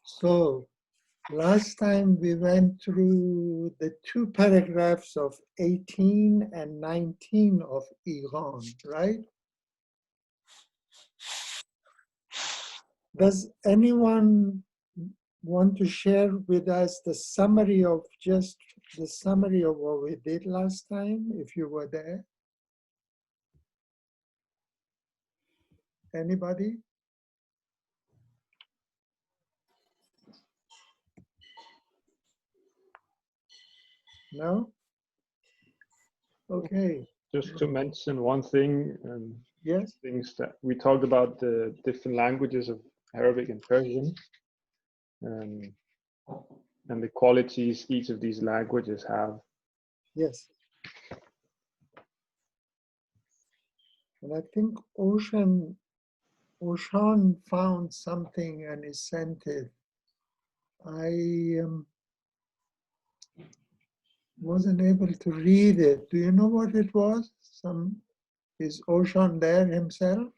So last time we went through the two paragraphs of 18 and 19 of Iran, right? Does anyone want to share with us the summary of what we did last time, if you were there? Anybody? No? Okay. Just to mention one thing, Yes. things that we talked about the different languages of Arabic and Persian, and the qualities each of these languages have. Yes. And I think Oshan found something and he sent it. I wasn't able to read it. Do you know what it was? Is Oshan there himself?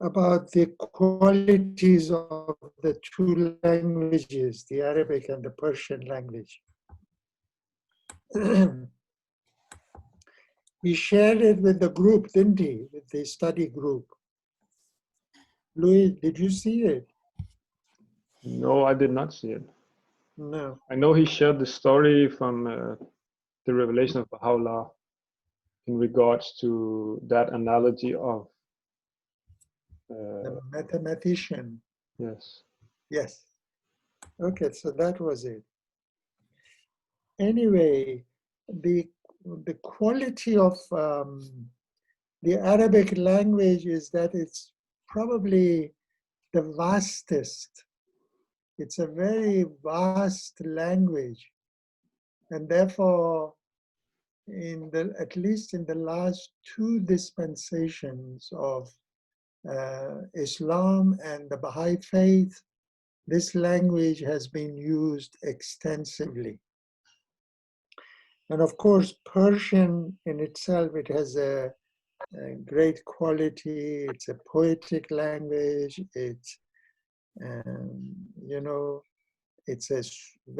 About the qualities of the two languages, the Arabic and the Persian language. He shared it with the group, didn't he? With the study group. Louis, did you see it? No, I did not see it. No. I know he shared the story from the revelation of Baha'u'llah in regards to that analogy of The mathematician. yes. Yes. Okay, so that was it. Anyway, the quality of the Arabic language is that it's probably the vastest. It's a very vast language, and therefore, at least in the last two dispensations of Islam and the Baha'i faith, this language has been used extensively. And of course, Persian in itself, it has a great quality. It's a poetic language. It's, it's a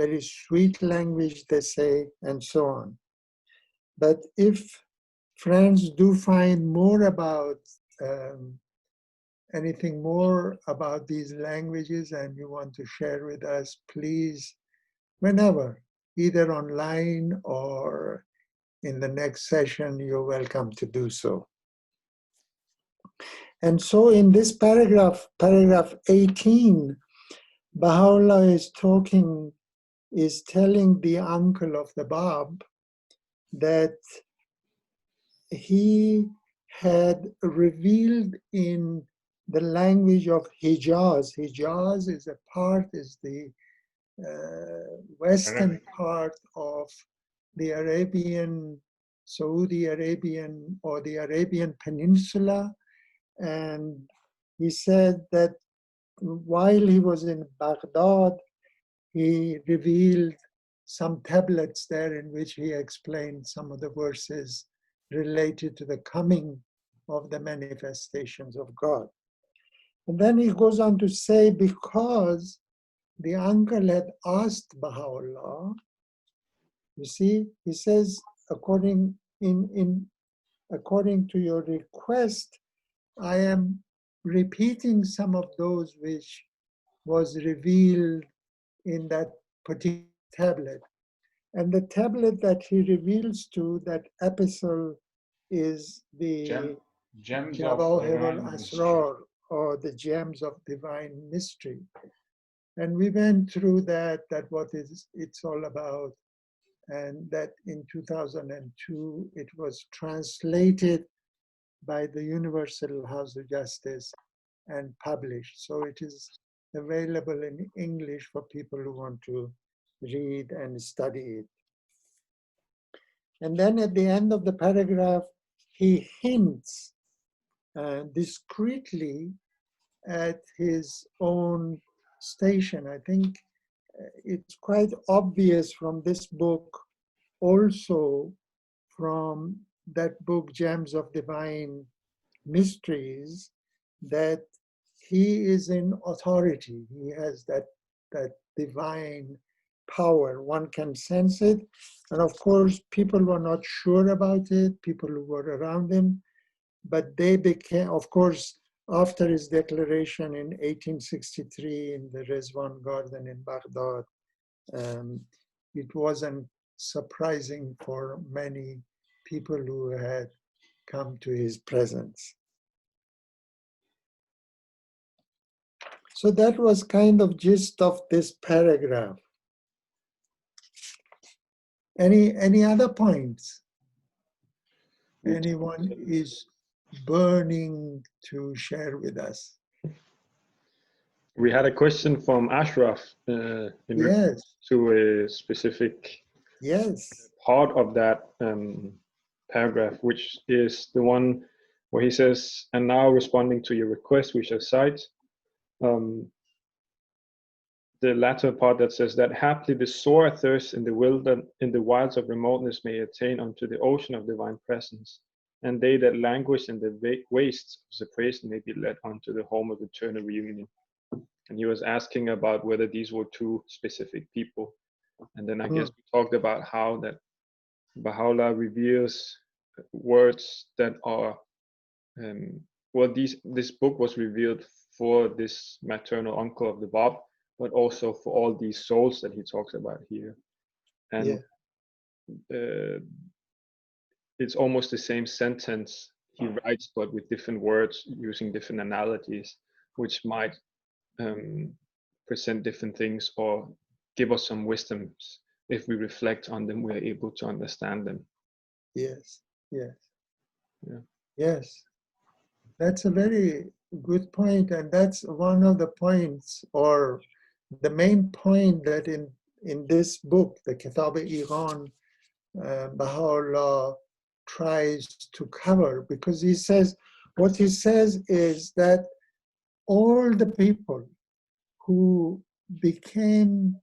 very sweet language, they say, and so on. But if friends do find more about anything more about these languages and you want to share with us, please, whenever, either online or in the next session, you're welcome to do so. And so in this paragraph 18, Baha'u'llah is telling the uncle of the Bab that he had revealed in the language of Hijaz. Hijaz is the western part of the Saudi Arabian, or the Arabian Peninsula. And he said that while he was in Baghdad, he revealed some tablets there in which he explained some of the verses related to the coming of the manifestations of God. And then he goes on to say, because the uncle had asked Baha'u'llah, you see, he says, according to your request, I am repeating some of those which was revealed in that particular tablet. And the tablet that he reveals to, that epistle, is the Gems Jawahir of Divine al-Asrar, or the Gems of Divine Mystery. And we went through that what it's all about, and that in 2002 it was translated by the Universal House of Justice and published. So it is available in English for people who want to read and study it. And then at the end of the paragraph, he hints discreetly at his own station. I think it's quite obvious from this book, also from that book, Gems of Divine Mysteries, that he is in authority. He has that divine power. One can sense it. And of course, people were not sure about it, people who were around him, but they became, of course, after his declaration in 1863 in the Rizwan Garden in Baghdad, it wasn't surprising for many people who had come to his presence. So that was kind of gist of this paragraph. Any other points? Anyone is burning to share with us? We had a question from Ashraf in Yes. to a specific part of that paragraph, which is the one where he says, "And now responding to your request, we shall cite the latter part that says that haply the sore thirst in the wilds of remoteness may attain unto the ocean of divine presence, and they that languish in the wastes of separation may be led unto the home of eternal reunion." And he was asking about whether these were two specific people. And then I guess we talked about how that Baha'u'llah reveals words that are, this book was revealed for this maternal uncle of the Bab, but also for all these souls that he talks about here. And it's almost the same sentence he writes, but with different words, using different analogies, which might present different things or give us some wisdoms. If we reflect on them, we're able to understand them. Yes, yes. Yeah. Yes. That's a very good point, and that's one of the points, or the main point, that in this book, the Kitáb-i-Íqán, Baha'u'llah tries to cover, because he says, what he says is that all the people who became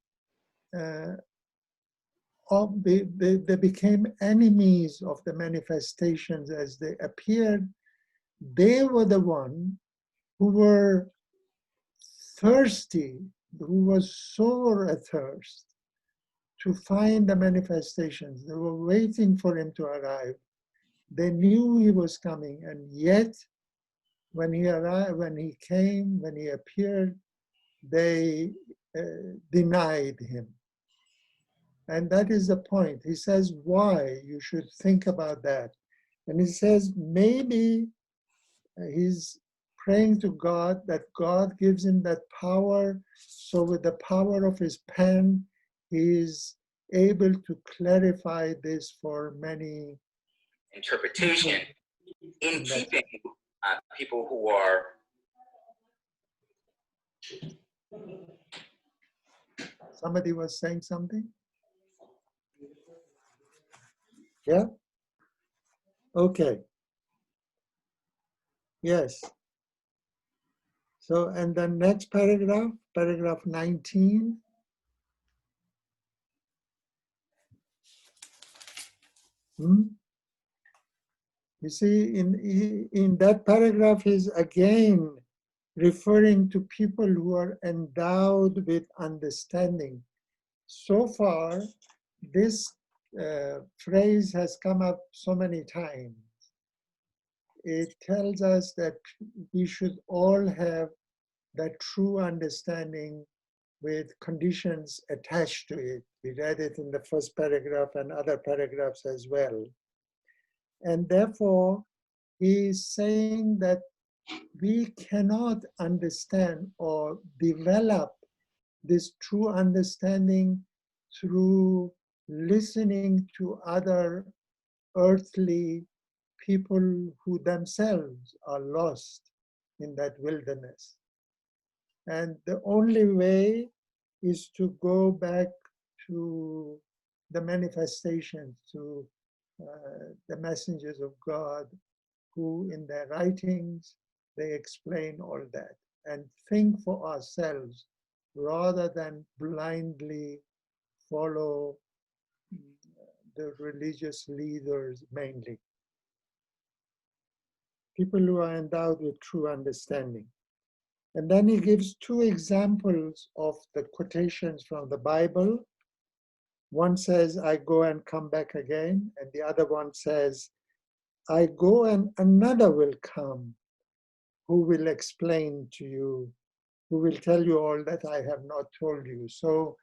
they became enemies of the manifestations as they appeared, they were the ones who were thirsty, who was sore athirst to find the manifestations. They were waiting for him to arrive. They knew he was coming, and yet when he arrived, when he came, when he appeared, they denied him. And that is the point. He says why you should think about that. And he says maybe he's praying to God that God gives him that power. So with the power of his pen, he is able to clarify this for many interpretation in keeping people who are. Somebody was saying something? Yeah? Okay. Yes. So, and the next paragraph, paragraph 19. You see, in that paragraph, he's again referring to people who are endowed with understanding. So far, this phrase has come up so many times. It tells us that we should all have that true understanding with conditions attached to it. We read it in the first paragraph and other paragraphs as well. And therefore, he's saying that we cannot understand or develop this true understanding through listening to other earthly people who themselves are lost in that wilderness. And the only way is to go back to the manifestations, to the messengers of God, who in their writings, they explain all that, and think for ourselves rather than blindly follow the religious leaders mainly. People who are endowed with true understanding. And then he gives two examples of the quotations from the Bible. One says, I go and come back again. And the other one says, I go and another will come who will explain to you, who will tell you all that I have not told you. So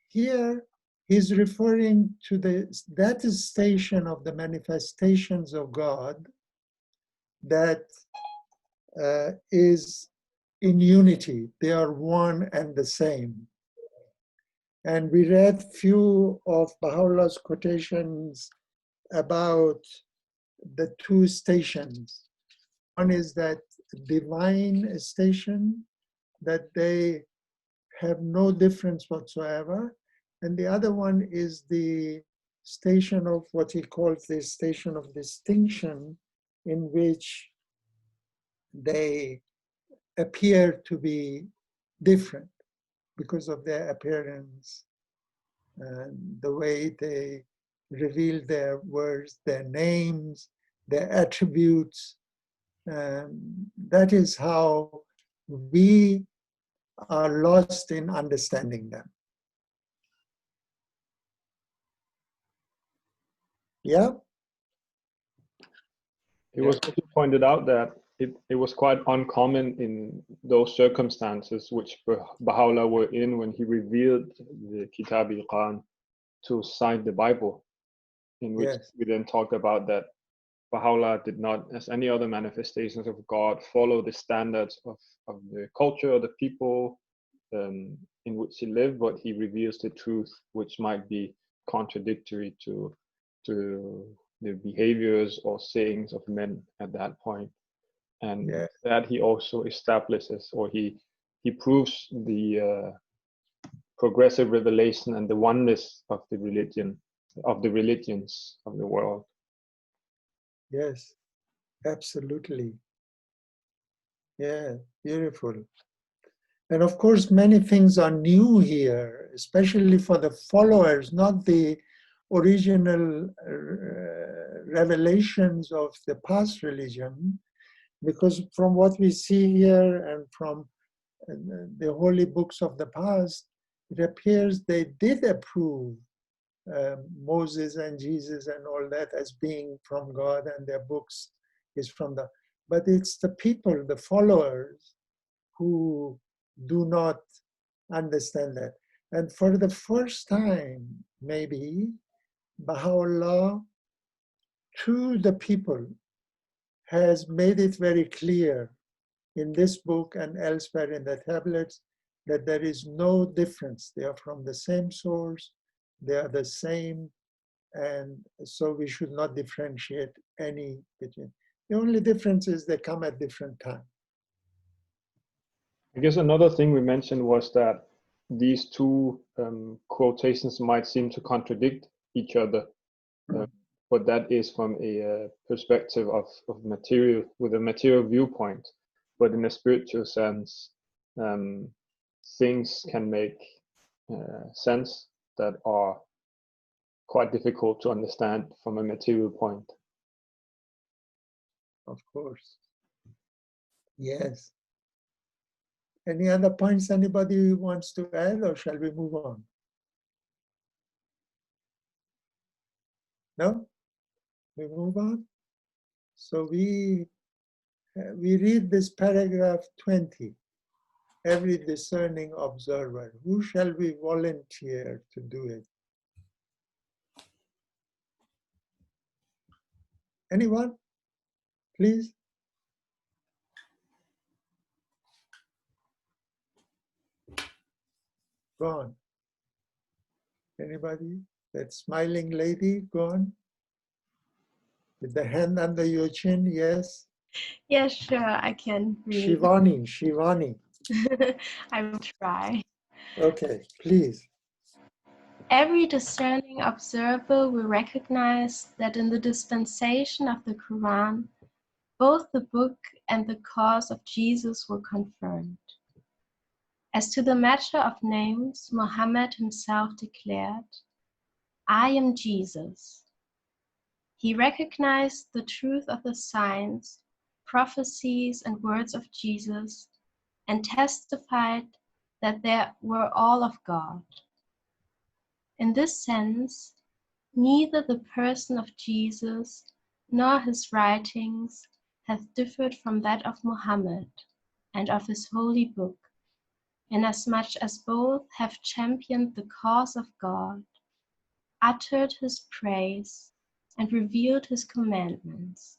here he's referring to that station of the manifestations of God that is in unity. They are one and the same. And we read few of Baha'u'llah's quotations about the two stations. One is that divine station, that they have no difference whatsoever. And the other one is the station of what he calls the station of distinction, in which they appear to be different because of their appearance and the way they reveal their words, their names, their attributes. That is how we are lost in understanding them. Yeah? It was also pointed out that it was quite uncommon in those circumstances which Baha'u'llah were in when he revealed the Kitáb-i-Íqán to cite the Bible, in which we then talked about that Baha'u'llah did not, as any other manifestations of God, follow the standards of the culture or the people in which he lived, but he reveals the truth which might be contradictory to the behaviors or sayings of men at that point. And that he also establishes, or he proves the progressive revelation and the oneness of the religion, of the religions of the world. Yes, absolutely. Yeah, beautiful. And of course, many things are new here, especially for the followers, not the original revelations of the past religion, because from what we see here and from the holy books of the past, it appears they did approve Moses and Jesus and all that as being from God, and their books is from the, but it's the people, the followers, who do not understand that. And for the first time, maybe, Baha'u'llah, to the people, has made it very clear in this book and elsewhere in the tablets that there is no difference. They are from the same source, they are the same, and so we should not differentiate any between. The only difference is they come at different times. I guess another thing we mentioned was that these two quotations might seem to contradict each other, but that is from a perspective of material, with a material viewpoint. But in a spiritual sense, things can make sense that are quite difficult to understand from a material point. Of course. Yes. Any other points anybody wants to add, or shall we move on? No? We move on? So we read this paragraph 20. Every discerning observer. Who shall we volunteer to do it? Anyone? Please. Go on. Anybody? That smiling lady, go on. With the hand under your chin, yes? Yes, sure, I can read. Shivani. I will try. Okay, please. Every discerning observer will recognize that in the dispensation of the Quran, both the book and the cause of Jesus were confirmed. As to the matter of names, Muhammad himself declared, I am Jesus. He recognized the truth of the signs, prophecies and words of Jesus, and testified that they were all of God. In this sense, neither the person of Jesus nor his writings hath differed from that of Mohammed and of his holy book, inasmuch as both have championed the cause of God, uttered his praise, and revealed his commandments.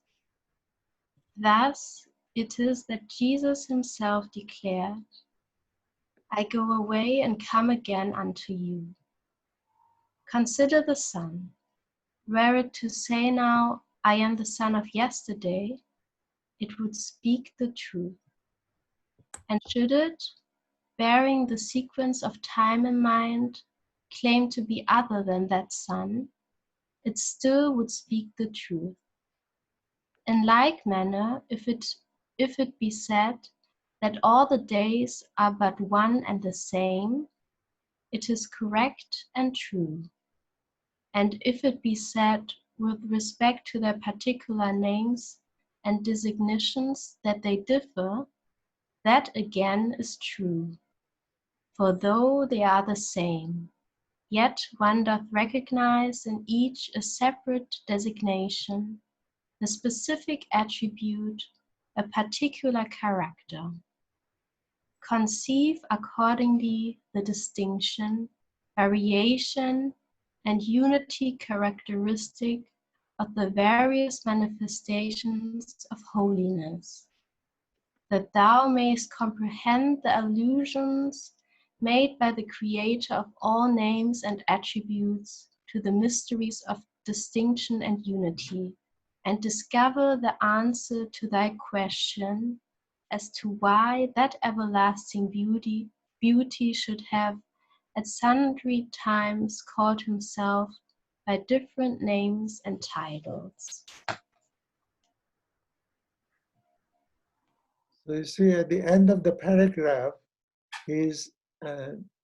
Thus it is that Jesus himself declared, I go away and come again unto you. Consider the sun. Were it to say now, I am the son of yesterday, it would speak the truth. And should it, bearing the sequence of time in mind, claim to be other than that sun, it still would speak the truth. In like manner, if it be said that all the days are but one and the same, it is correct and true. And if it be said with respect to their particular names and designations that they differ, that again is true. For though they are the same, yet one doth recognize in each a separate designation, a specific attribute, a particular character. Conceive accordingly the distinction, variation, and unity characteristic of the various manifestations of holiness, that thou mayest comprehend the allusions made by the Creator of all names and attributes to the mysteries of distinction and unity, and discover the answer to thy question as to why that everlasting beauty should have at sundry times called himself by different names and titles. So you see, at the end of the paragraph, he's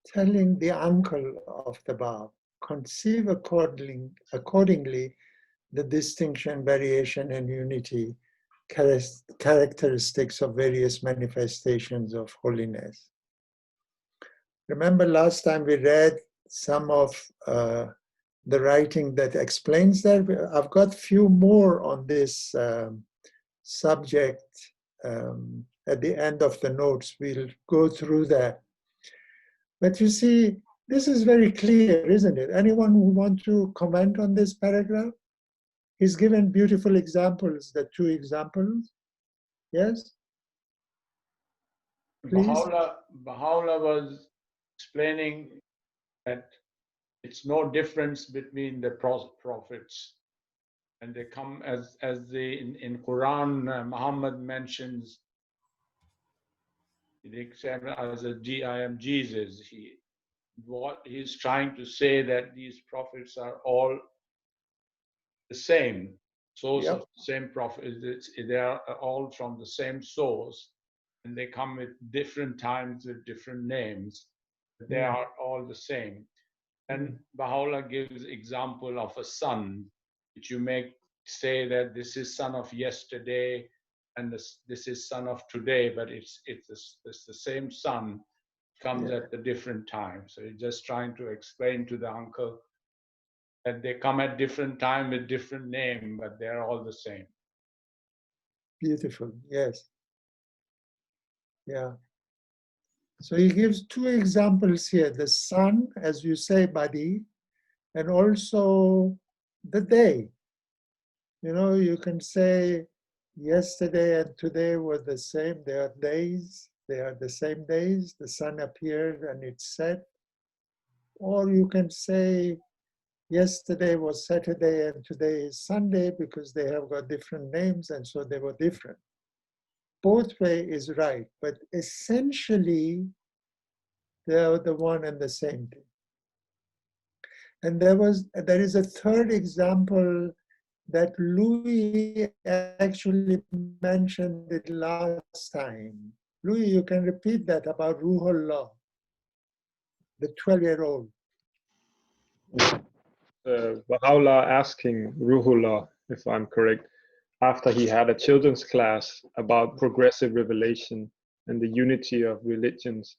telling the uncle of the Bab, conceive accordingly the distinction, variation, and unity characteristics of various manifestations of holiness. Remember last time we read some of the writing that explains that. I've got few more on this subject at the end of the notes. We'll go through that. But you see, this is very clear, isn't it? Anyone who wants to comment on this paragraph? He's given beautiful examples, the two examples. Yes? Please. Baha'u'llah was explaining that it's no difference between the prophets, and they come as in Quran, Muhammad mentions as I am Jesus. What he's trying to say that these prophets are all the same source of the same prophet. They are all from the same source, and they come at different times with different names. But they are all the same. And Baha'u'llah gives example of a sun, which you may say that this is son of yesterday and this is son of today, but it's the same sun, comes at a different time. So he's just trying to explain to the uncle that they come at different time with different name, but they're all the same. Beautiful, yes. Yeah. So he gives two examples here, the sun, as you say, Badi, and also the day. You know, you can say yesterday and today were the same. They are days. They are the same days. The sun appeared and it set. Or you can say yesterday was Saturday and today is Sunday because they have got different names and so they were different. Both way is right, but essentially they are the one and the same thing. And there is a third example that Louis actually mentioned it last time. Louis, you can repeat that about Ruhullah, the 12-year-old. Baha'u'llah asking Ruhullah, if I'm correct, after he had a children's class about progressive revelation and the unity of religions,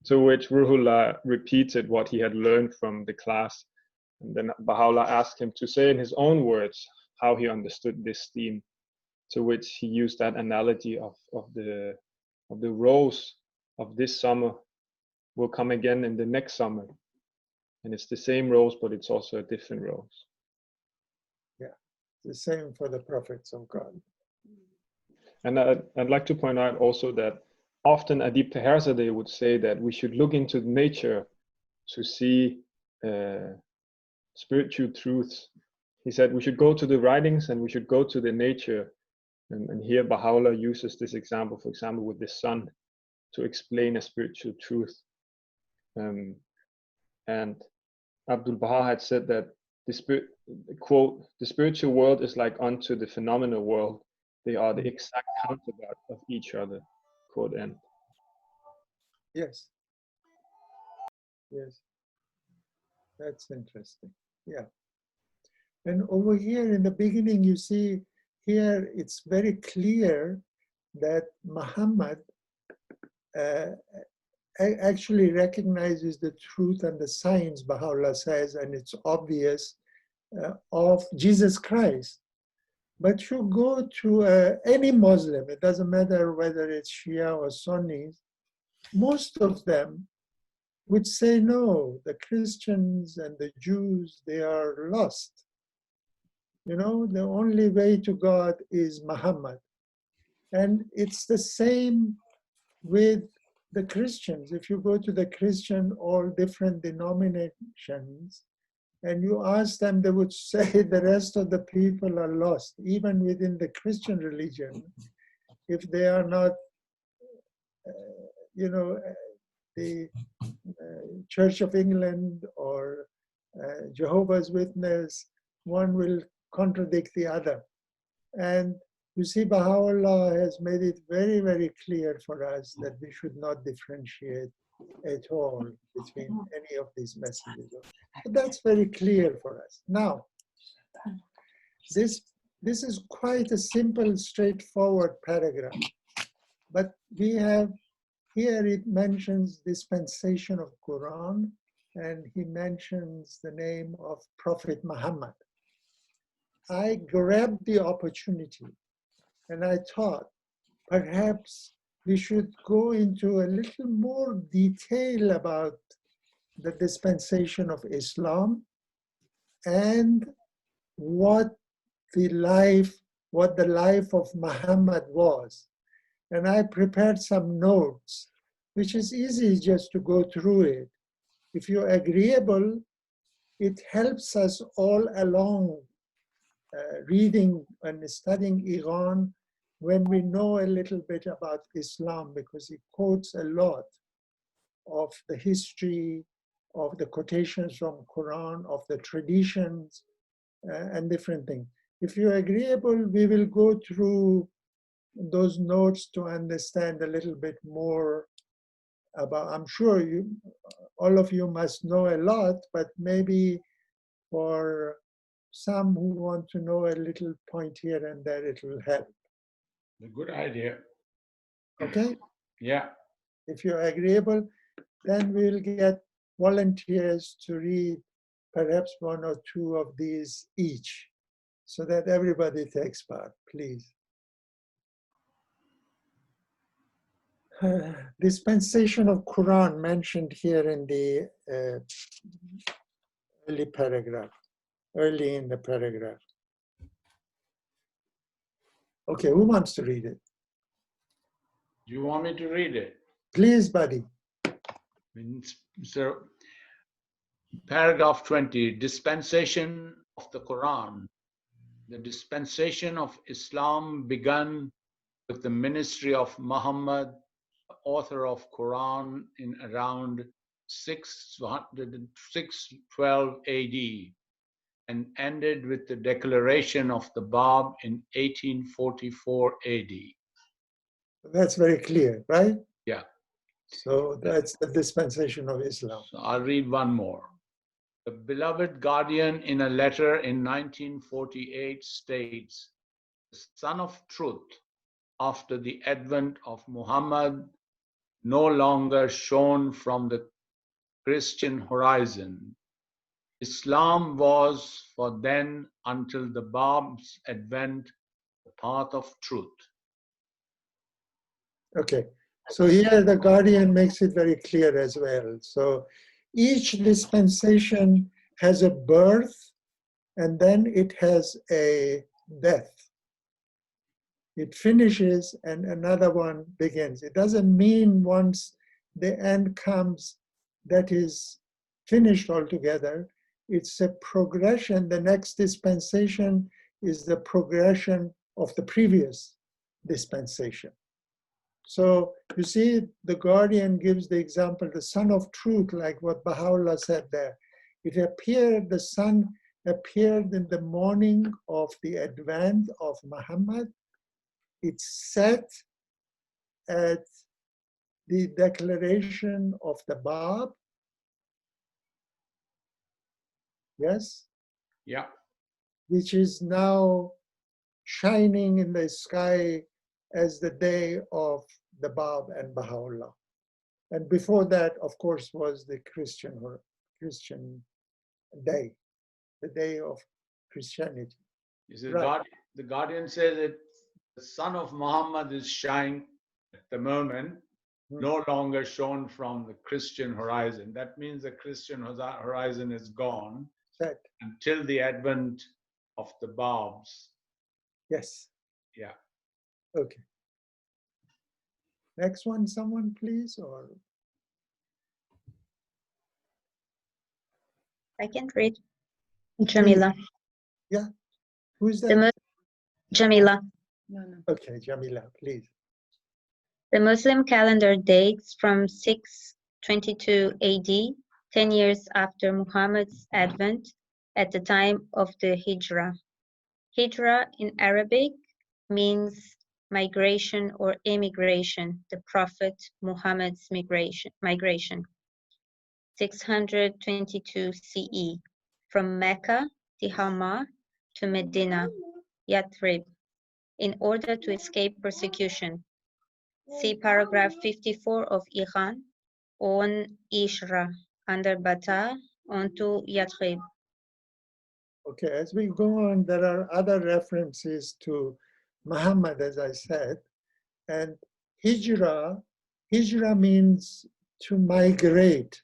to which Ruhollah repeated what he had learned from the class. And then Baha'u'llah asked him to say in his own words how he understood this theme, to which he used that analogy of the rose of this summer will come again in the next summer. And it's the same rose, but it's also a different rose. Yeah, the same for the prophets of God. And I'd like to point out also that often Adib Taherzadeh would say that we should look into nature to see spiritual truths. He said we should go to the writings and we should go to the nature. And here Baha'u'llah uses this example, for example, with the sun to explain a spiritual truth. And Abdul Baha had said that quote, the spiritual world is like unto the phenomenal world. They are the exact counterpart of each other, quote end. Yes. Yes. That's interesting. Yeah. And over here in the beginning, you see here, it's very clear that Muhammad actually recognizes the truth and the science, Baha'u'llah says, and it's obvious, of Jesus Christ. But you go to any Muslim, it doesn't matter whether it's Shia or Sunnis, most of them would say, no, the Christians and the Jews, they are lost. You know, the only way to God is Muhammad. And it's the same with the Christians. If you go to the Christian, all different denominations, and you ask them, they would say the rest of the people are lost, even within the Christian religion, if they are not, you know, the Church of England or Jehovah's Witness, one will contradict the other. And you see, Baha'u'llah has made it very, very clear for us that we should not differentiate at all between any of these messages. But that's very clear for us. Now, this is quite a simple, straightforward paragraph. But we have, here it mentions dispensation of Quran, and he mentions the name of Prophet Muhammad. I grabbed the opportunity and I thought perhaps we should go into a little more detail about the dispensation of Islam and what the life of Muhammad was. And I prepared some notes, which is easy just to go through it. If you're agreeable, it helps us all along reading and studying Iran when we know a little bit about Islam, because he quotes a lot of the history, of the quotations from Quran, of the traditions, and different things. If you're agreeable, we will go through those notes to understand a little bit more about, I'm sure all of you must know a lot, but maybe for some who want to know a little point here and there, it will help. A good idea. Okay? Yeah. If you're agreeable, then we'll get volunteers to read perhaps one or two of these each, so that everybody takes part, please. Dispensation of Quran mentioned here in the early in the paragraph. Okay, who wants to read it? You want me to read it? Please, buddy. So, paragraph 20, dispensation of the Quran. The dispensation of Islam began with the ministry of Muhammad, author of Quran, in around 612 AD, and ended with the declaration of the Bab in 1844 AD. That's very clear, right? Yeah. So that's the dispensation of Islam. So I'll read one more. The beloved guardian, in a letter in 1948, states the Sun of Truth, after the advent of Muhammad, no longer shone from the Christian horizon. Islam was, for then until the Bab's advent, the path of truth. Okay, so here the Guardian makes it very clear as well. So each dispensation has a birth and then it has a death. It finishes and another one begins. It doesn't mean once the end comes that is finished altogether. It's a progression. The next dispensation is the progression of the previous dispensation. So you see, the Guardian gives the example, the Sun of Truth, like what Baha'u'llah said there. It appeared, the sun appeared in the morning of the advent of Muhammad. It set at the declaration of the Bab. Yes? Yeah. Which is now shining in the sky as the day of the Bab and Baha'u'llah. And before that, of course, was the Christian day, the day of Christianity. Right. The Guardian says that the sun of Muhammad is shining at the moment, no longer shown from the Christian horizon. That means the Christian horizon is gone until the advent of the Babs. Yes. Yeah. Okay. Next one, someone please, or? I can read. Jamila. Yeah. Who's that? Jamila. Okay, Jamila, please. The Muslim calendar dates from 622 AD, 10 years after Muhammad's advent, at the time of the Hijrah. Hijrah in Arabic means migration or immigration, the Prophet Muhammad's migration. 622 CE, from Mecca, Tihama, to Medina, Yathrib, in order to escape persecution. See paragraph 54 of Íqán on Ishra, under Bata, onto Yathrib. Okay, as we go on, there are other references to Muhammad, as I said, and Hijrah means to migrate.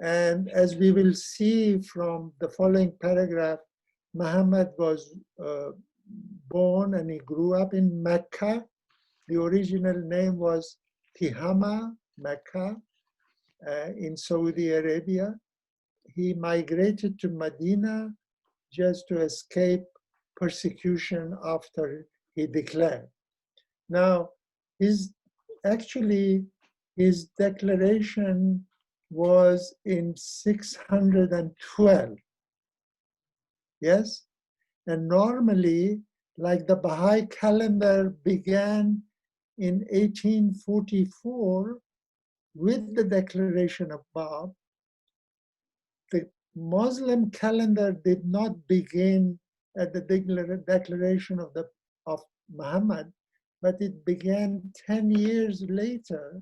And as we will see from the following paragraph, Muhammad was born and he grew up in Mecca. The original name was Tihama, Mecca, in Saudi Arabia. He migrated to Medina just to escape persecution after he declared. Now, his declaration was in 612. Yes? And normally, like the Baha'i calendar began in 1844 with the declaration of Bab, the Muslim calendar did not begin at the declaration of Muhammad, but it began 10 years later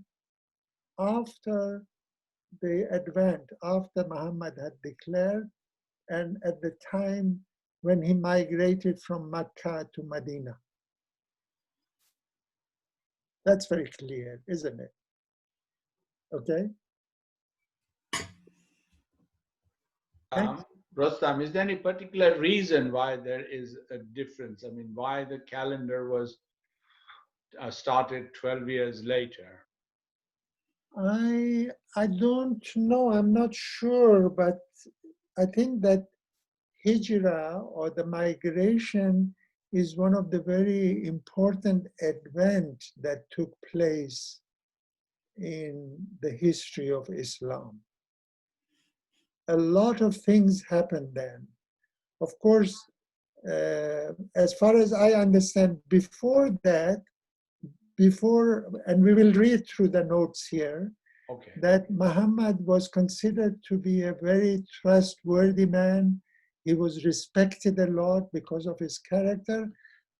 after the advent, after Muhammad had declared, and at the time when he migrated from Mecca to Medina. That's very clear, isn't it? Okay. Rostam, is there any particular reason why there is a difference? I mean, why the calendar was started 12 years later? I don't know, I'm not sure, but I think that Hijrah, or the migration, is one of the very important events that took place in the history of Islam. A lot of things happened then. Of course, as far as I understand, before that, and we will read through the notes here, okay, that Muhammad was considered to be a very trustworthy man. He was respected a lot because of his character,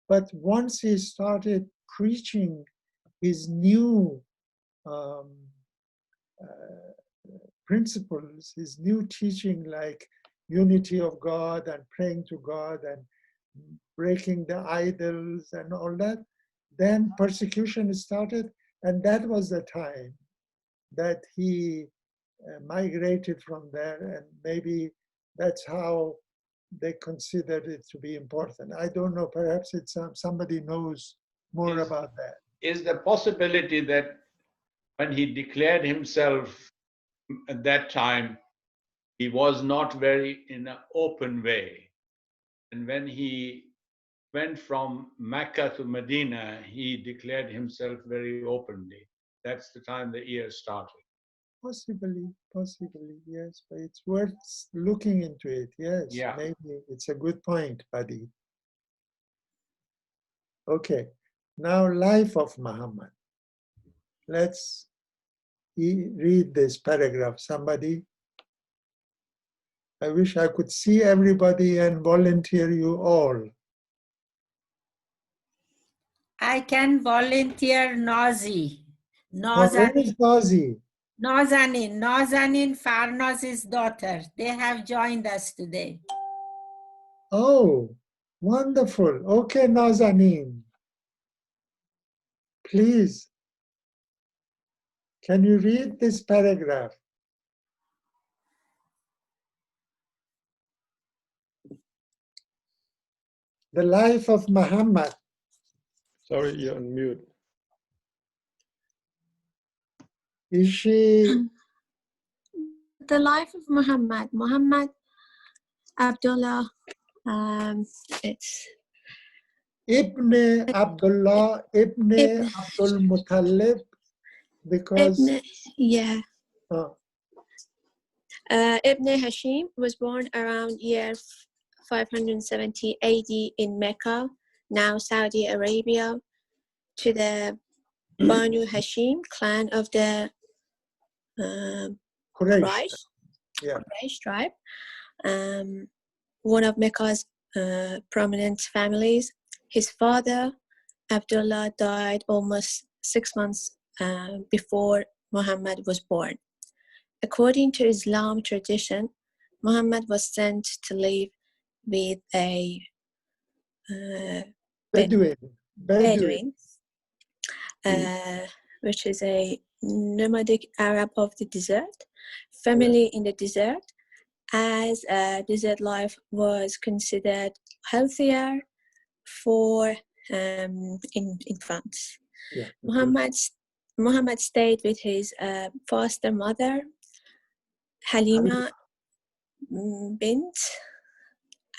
But once he started preaching his new principles, his new teaching, like unity of God and praying to God and breaking the idols and all that, then persecution started, and that was the time that he migrated from there, and maybe that's how they considered it to be important. I don't know, perhaps it's somebody knows more about that. Is the possibility that when he declared himself at that time, he was not very in an open way. And when he went from Mecca to Medina, he declared himself very openly. That's the time the year started. Possibly, yes, but it's worth looking into it. Yes, Yeah. maybe it's a good point, buddy. Okay, now life of Muhammad. Let's read this paragraph. Somebody? I wish I could see everybody and volunteer you all. I can volunteer Nazi. Oh, where is Nazi? Nazanin Farnaz's daughter. They have joined us today. Oh, wonderful. Okay, Nazanin. Please, can you read this paragraph? The life of Muhammad. Sorry, you're on mute. Is she? The life of Muhammad Abdullah, it's Ibn Abdullah, Ibn Abdul Muttalib, because yeah. oh, Ibn Hashim was born around year 570 AD in Mecca, now Saudi Arabia, to the Banu Hashim clan of the Quraysh. Yeah. Quraysh tribe, one of Mecca's prominent families. His father, Abdullah, died almost 6 months before Muhammad was born. According to Islam tradition, Muhammad was sent to live with a Bedouin, which is a nomadic Arab of the desert, family in the desert, as desert life was considered healthier for infants. Yeah. Muhammad stayed with his foster mother, Halima bint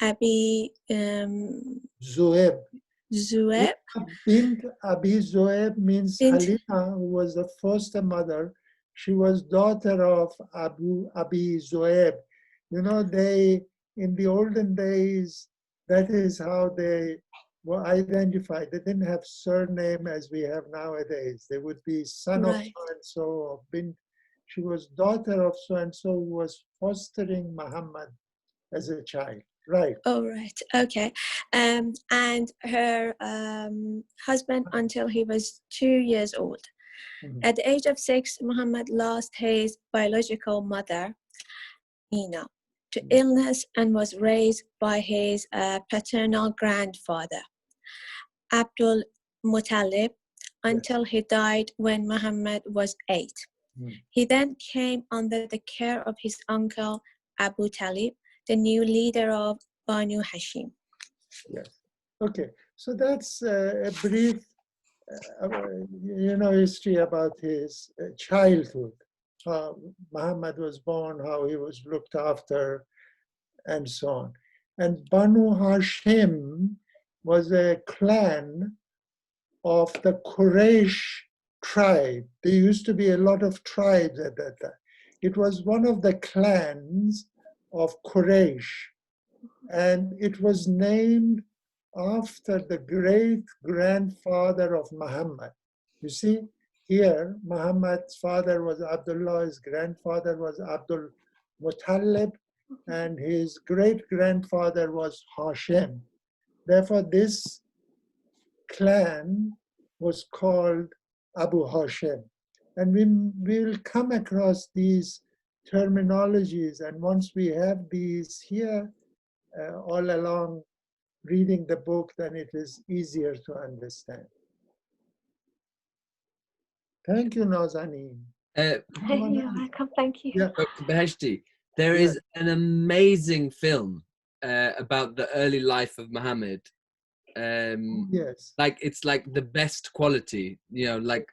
Abi Zuhaib. Zuhaib. Bint Abi Zuhaib means Halima, who was the foster mother. She was daughter of Abi Zuhaib. You know, in the olden days, that is how they were identified. They didn't have surname as we have nowadays. They would be son of so-and-so, or bint. She was daughter of so-and-so who was fostering Muhammad as a child. Right. Oh, right. Okay. And her husband until he was 2 years old. Mm-hmm. At the age of 6, Muhammad lost his biological mother, Nina, to illness and was raised by his paternal grandfather, Abdul Muttalib, until he died when Muhammad was 8. He then came under the care of his uncle, Abu Talib, the new leader of Banu Hashim. Yes. Okay. So that's a brief, history about his childhood. How Muhammad was born, how he was looked after, and so on. And Banu Hashim was a clan of the Quraysh tribe. There used to be a lot of tribes at that time. It was one of the clans of Quraysh, and it was named after the great-grandfather of Muhammad. You see, here, Muhammad's father was Abdullah, his grandfather was Abdul Muttalib, and his great-grandfather was Hashim. Therefore, this clan was called Abu Hashim. And we will come across these terminologies. And once we have these here all along reading the book, then it is easier to understand. Thank you, Nazanin. You're welcome. Thank you. Yeah. Dr. Beheshti, there is an amazing film about the early life of Muhammad. Yes. Like it's like the best quality, you know, like,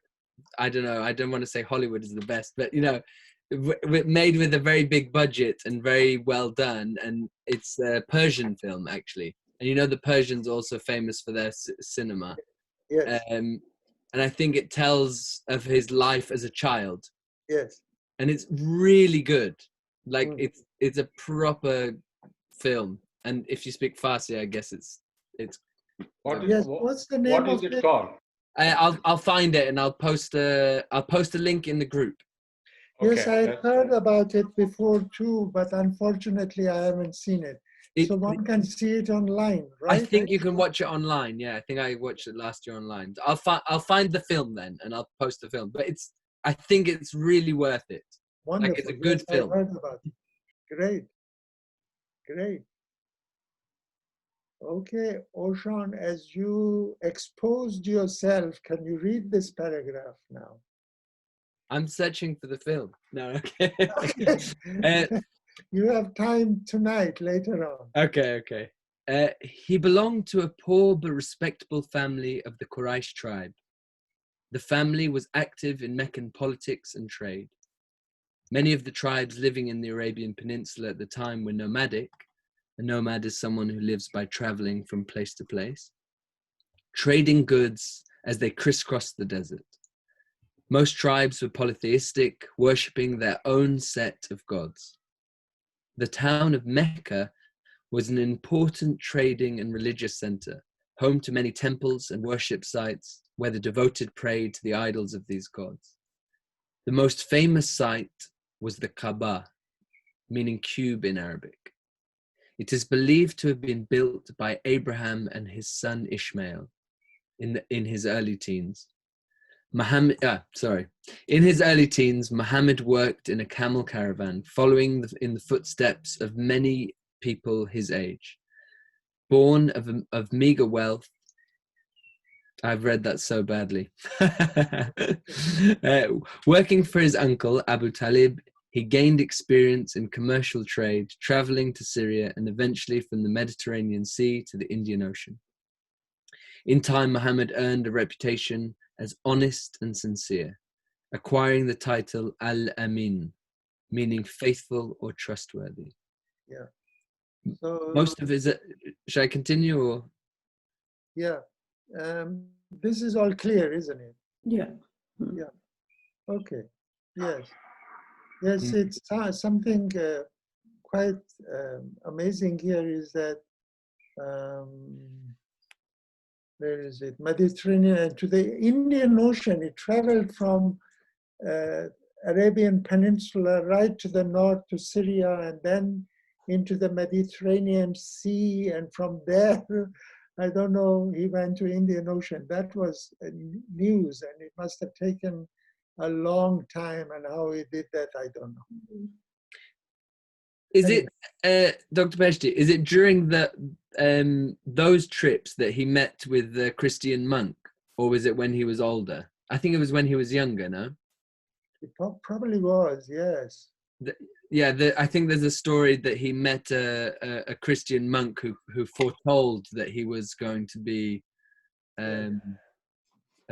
I don't know, I don't want to say Hollywood is the best, but you know, made with a very big budget and very well done. And it's a Persian film actually. And you know, the Persians are also famous for their cinema. Yes. And I think it tells of his life as a child. Yes. And it's really good. Like it's a proper film. And if you speak Farsi, I guess it's. What's the name of it called? I'll find it and I'll post a link in the group. Yes, I heard about it before too, but unfortunately I haven't seen it. So one can see it online, right? I think you can watch it online. Yeah, I think I watched it last year online. I'll find the film then and I'll post the film. But I think it's really worth it. Wonderful. Like it's a good film. I heard about it. Great. Great. Okay, Oshan, as you exposed yourself, can you read this paragraph now? I'm searching for the film. No, okay. You have time tonight, later on. Okay. He belonged to a poor but respectable family of the Quraysh tribe. The family was active in Meccan politics and trade. Many of the tribes living in the Arabian Peninsula at the time were nomadic. A nomad is someone who lives by traveling from place to place, trading goods as they crisscross the desert. Most tribes were polytheistic, worshipping their own set of gods. The town of Mecca was an important trading and religious center, home to many temples and worship sites where the devoted prayed to the idols of these gods. The most famous site was the Kaaba, meaning cube in Arabic. It is believed to have been built by Abraham and his son Ishmael in his early teens. In his early teens, Muhammad worked in a camel caravan, following in the footsteps of many people his age. Born of meager wealth, I've read that so badly. Working for his uncle, Abu Talib, he gained experience in commercial trade, traveling to Syria and eventually from the Mediterranean Sea to the Indian Ocean. In time, Muhammad earned a reputation as honest and sincere, acquiring the title Al-Amin, meaning faithful or trustworthy. Yeah. So, most of his, shall I continue or? Yeah. This is all clear, isn't it? Yeah. Yeah. Okay. Yes. Yes, it's something quite amazing here is that, where is it? Mediterranean to the Indian Ocean. It traveled from Arabian Peninsula right to the north to Syria and then into the Mediterranean Sea. And from there, I don't know, he went to Indian Ocean. That was news, and it must have taken a long time, and how he did that, I don't know. Is it, Dr. Beheshti, is it during those trips that he met with the Christian monk, or was it when he was older? I think it was when he was younger, no? It probably was, yes. I think there's a story that he met a Christian monk who foretold that he was going to be a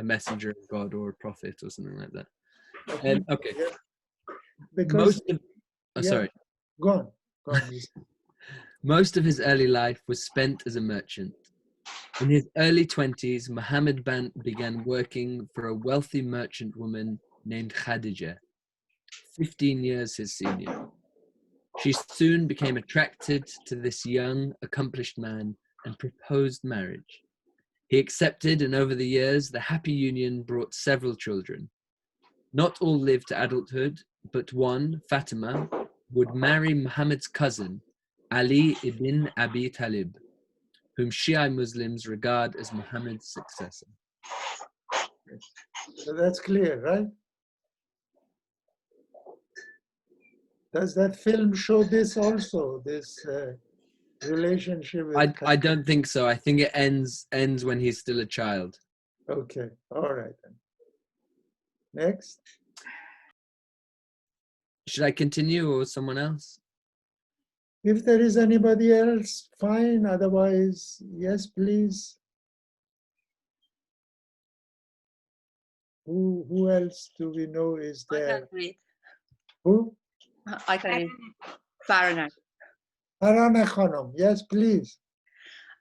messenger of God or a prophet or something like that. Okay. Yeah. Because sorry. Go on. Most of his early life was spent as a merchant. In his early 20s, Muhammad began working for a wealthy merchant woman named Khadija, 15 years his senior. She soon became attracted to this young, accomplished man and proposed marriage. He accepted, and over the years, the happy union brought several children. Not all lived to adulthood, but one, Fatima, would marry Muhammad's cousin, Ali ibn Abi Talib, whom Shia Muslims regard as Muhammad's successor. So that's clear, right? Does that film show this also, this relationship with I don't think so. I think it ends when he's still a child. Okay, all right then. Next. Should I continue or someone else? If there is anybody else, fine. Otherwise, yes, please. Who else do we know is I can there? read. Who? I can read. Fahrenheit. Farana Khanum. Yes, please.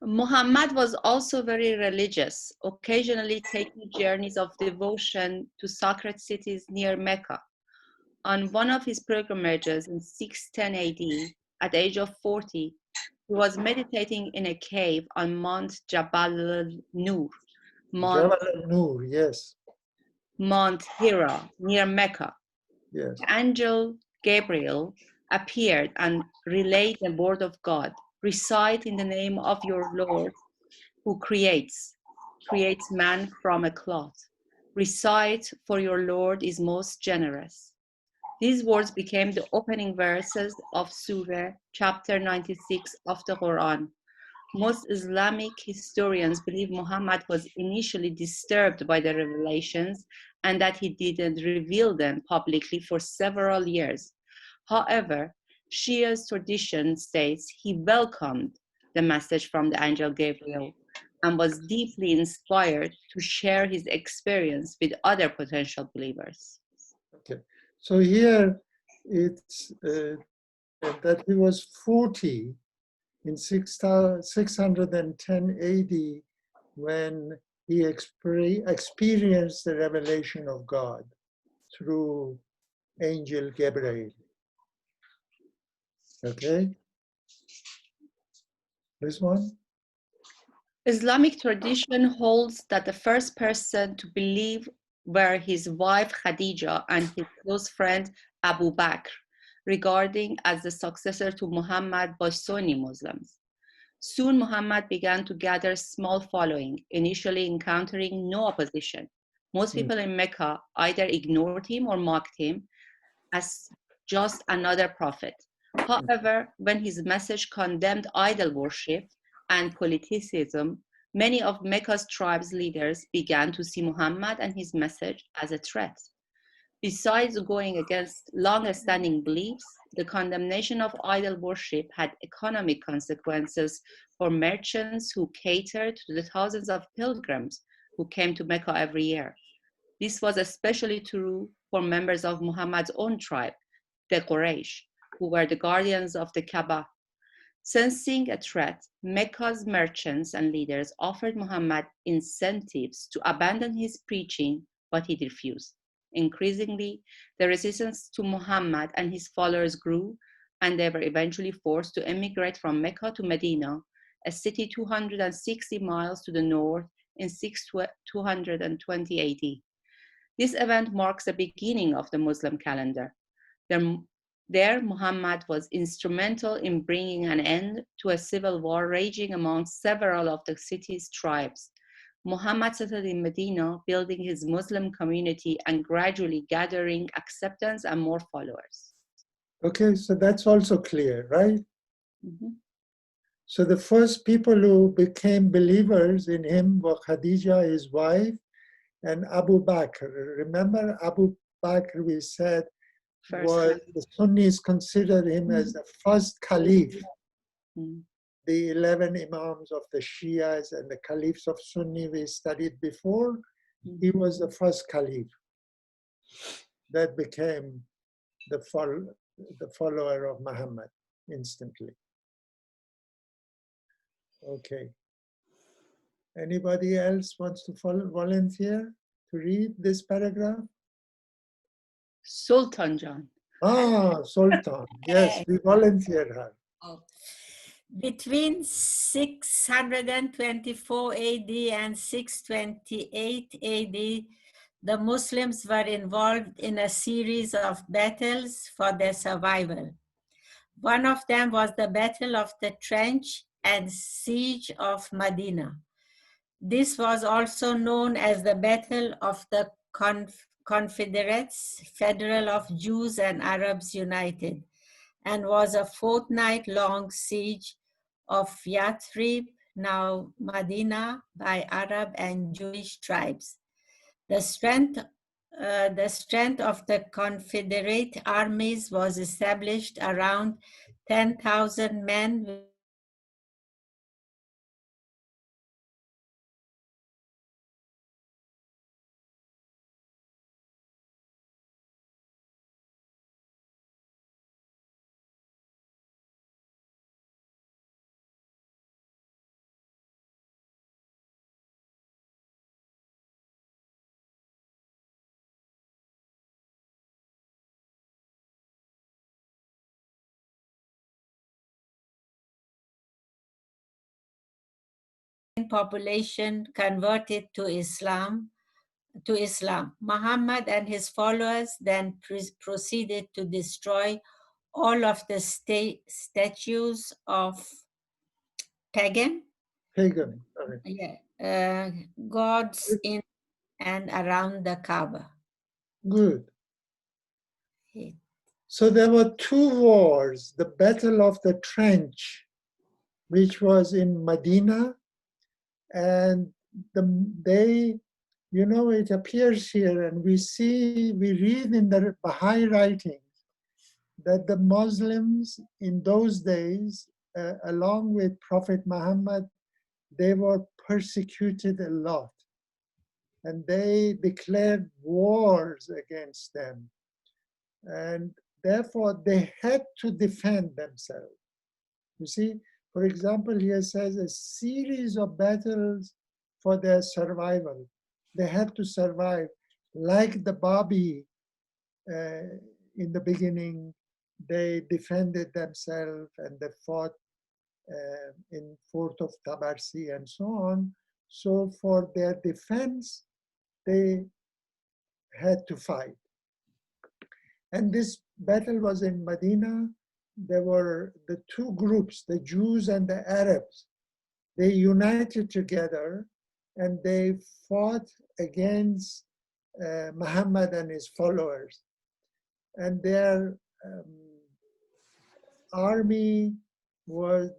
Muhammad was also very religious, occasionally taking journeys of devotion to sacred cities near Mecca. On one of his pilgrimages in 610 AD, at the age of 40, he was meditating in a cave on Mount Jabal al-Nur, Jabal al-Nur, yes. Mount Hira, near Mecca. Yes. The angel Gabriel appeared and relayed the word of God. Recite in the name of your Lord who creates man from a cloth. Recite, for your Lord is most generous. These words became the opening verses of Surah chapter 96 of the Quran. Most Islamic historians believe Muhammad was initially disturbed by the revelations and that he didn't reveal them publicly for several years. However, Shia's tradition states he welcomed the message from the angel Gabriel and was deeply inspired to share his experience with other potential believers. Okay, so here it's that he was 40 in 610 AD when he experienced the revelation of God through angel Gabriel. Okay, this one? Islamic tradition holds that the first person to believe were his wife Khadija and his close friend Abu Bakr, regarding as the successor to Muhammad by Sunni Muslims. Soon Muhammad began to gather a small following, initially encountering no opposition. Most people in Mecca either ignored him or mocked him as just another prophet. However, when his message condemned idol worship and politicism, many of Mecca's tribes leaders began to see Muhammad and his message as a threat. Besides going against long-standing beliefs, the condemnation of idol worship had economic consequences for merchants who catered to the thousands of pilgrims who came to Mecca every year. This was especially true for members of Muhammad's own tribe, the Quraysh, who were the guardians of the Kaaba. Sensing a threat, Mecca's merchants and leaders offered Muhammad incentives to abandon his preaching, but he refused. Increasingly, the resistance to Muhammad and his followers grew, and they were eventually forced to emigrate from Mecca to Medina, a city 260 miles to the north in 220 AD. This event marks the beginning of the Muslim calendar. There, Muhammad was instrumental in bringing an end to a civil war raging among several of the city's tribes. Muhammad settled in Medina, building his Muslim community and gradually gathering acceptance and more followers. Okay, so that's also clear, right? Mm-hmm. So the first people who became believers in him were Khadija, his wife, and Abu Bakr. Remember Abu Bakr, we said, the Sunnis considered him as the first caliph. Mm-hmm. The 11 imams of the Shias and the caliphs of Sunni we studied before, he was the first caliph that became the follower of Muhammad instantly. Okay. Anybody else wants to volunteer to read this paragraph? Sultan John. Ah, Sultan. Yes, we volunteered her. Oh. Between 624 AD and 628 AD, the Muslims were involved in a series of battles for their survival. One of them was the Battle of the Trench and siege of Medina. This was also known as the Battle of the Confederates, Federal of Jews and Arabs United, and was a fortnight-long siege of Yathrib, now Medina, by Arab and Jewish tribes. The strength of the Confederate armies was established around 10,000 men population converted to Islam. Muhammad and his followers then proceeded to destroy all of the statues of pagan gods in and around the Kaaba. Good. So there were two wars, the Battle of the Trench, which was in Medina, and it appears here, and we read in the Baha'i writings that the Muslims in those days, along with Prophet Muhammad, they were persecuted a lot. And they declared wars against them. And therefore, they had to defend themselves. You see, for example, here says a series of battles for their survival. They had to survive, like the Babi in the beginning. They defended themselves and they fought in Fort of Tabarsi and so on. So for their defense, they had to fight. And this battle was in Medina. There were the two groups, the Jews and the Arabs. They united together and they fought against Muhammad and his followers. And their army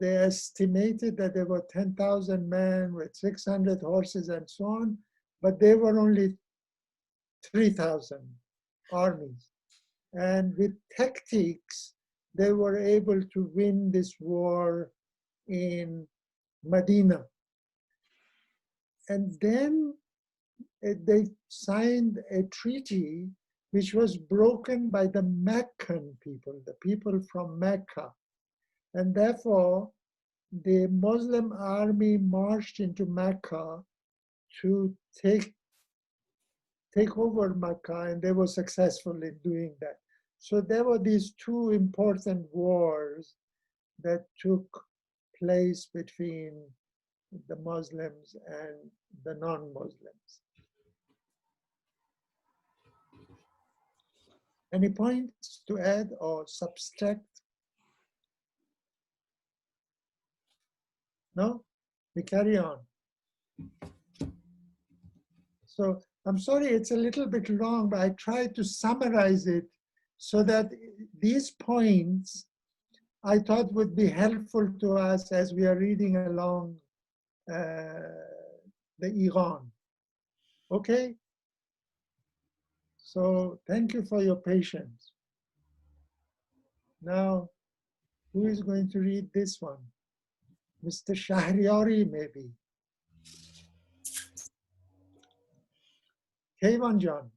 they estimated that there were 10,000 men with 600 horses and so on, but they were only 3,000 armies. And with tactics, they were able to win this war in Medina. And then they signed a treaty which was broken by the Meccan people, the people from Mecca. And therefore, the Muslim army marched into Mecca to take over Mecca, and they were successful in doing that. So there were these two important wars that took place between the Muslims and the non-Muslims. Any points to add or subtract? No? We carry on. So I'm sorry, it's a little bit long, but I tried to summarize it so that these points I thought would be helpful to us as we are reading along the Íqán. Okay? So thank you for your patience. Now, who is going to read this one? Mr. Shahriari, maybe. Kayvan John.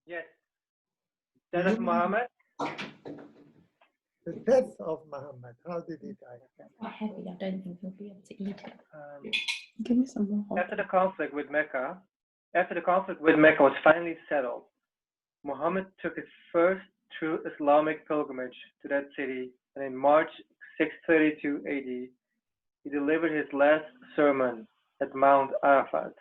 Yes. Death of Muhammad. The death of Muhammad. How did he die? I don't think he'll be able to eat it. Give me some more. After the conflict with Mecca was finally settled, Muhammad took his first true Islamic pilgrimage to that city, and in March 632 AD, he delivered his last sermon at Mount Arafat.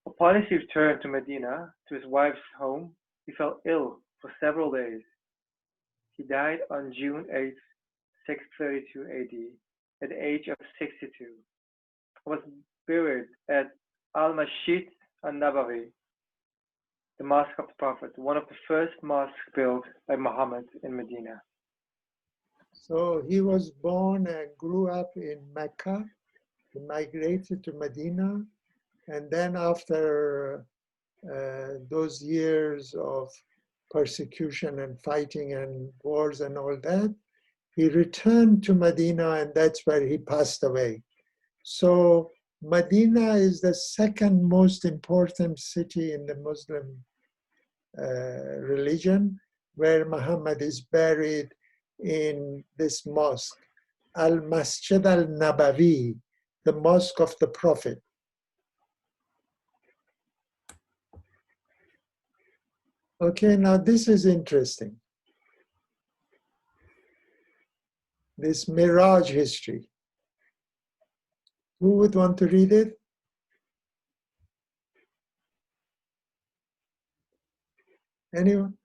Upon his return to Medina, to his wife's home, he fell ill for several days. He died on June 8, 632 AD, at the age of 62. Was buried at Al-Masjid al-Nabawi, the Mosque of the Prophet, one of the first mosques built by Muhammad in Medina. So he was born and grew up in Mecca. He migrated to Medina, and then after those years of persecution and fighting and wars and all that, he returned to Medina, and that's where he passed away. So Medina is the second most important city in the Muslim religion, where Muhammad is buried in this mosque, Al-Masjid al-Nabawi, the Mosque of the Prophet. Okay, now this is interesting. This Miraj history. Who would want to read it? Anyone?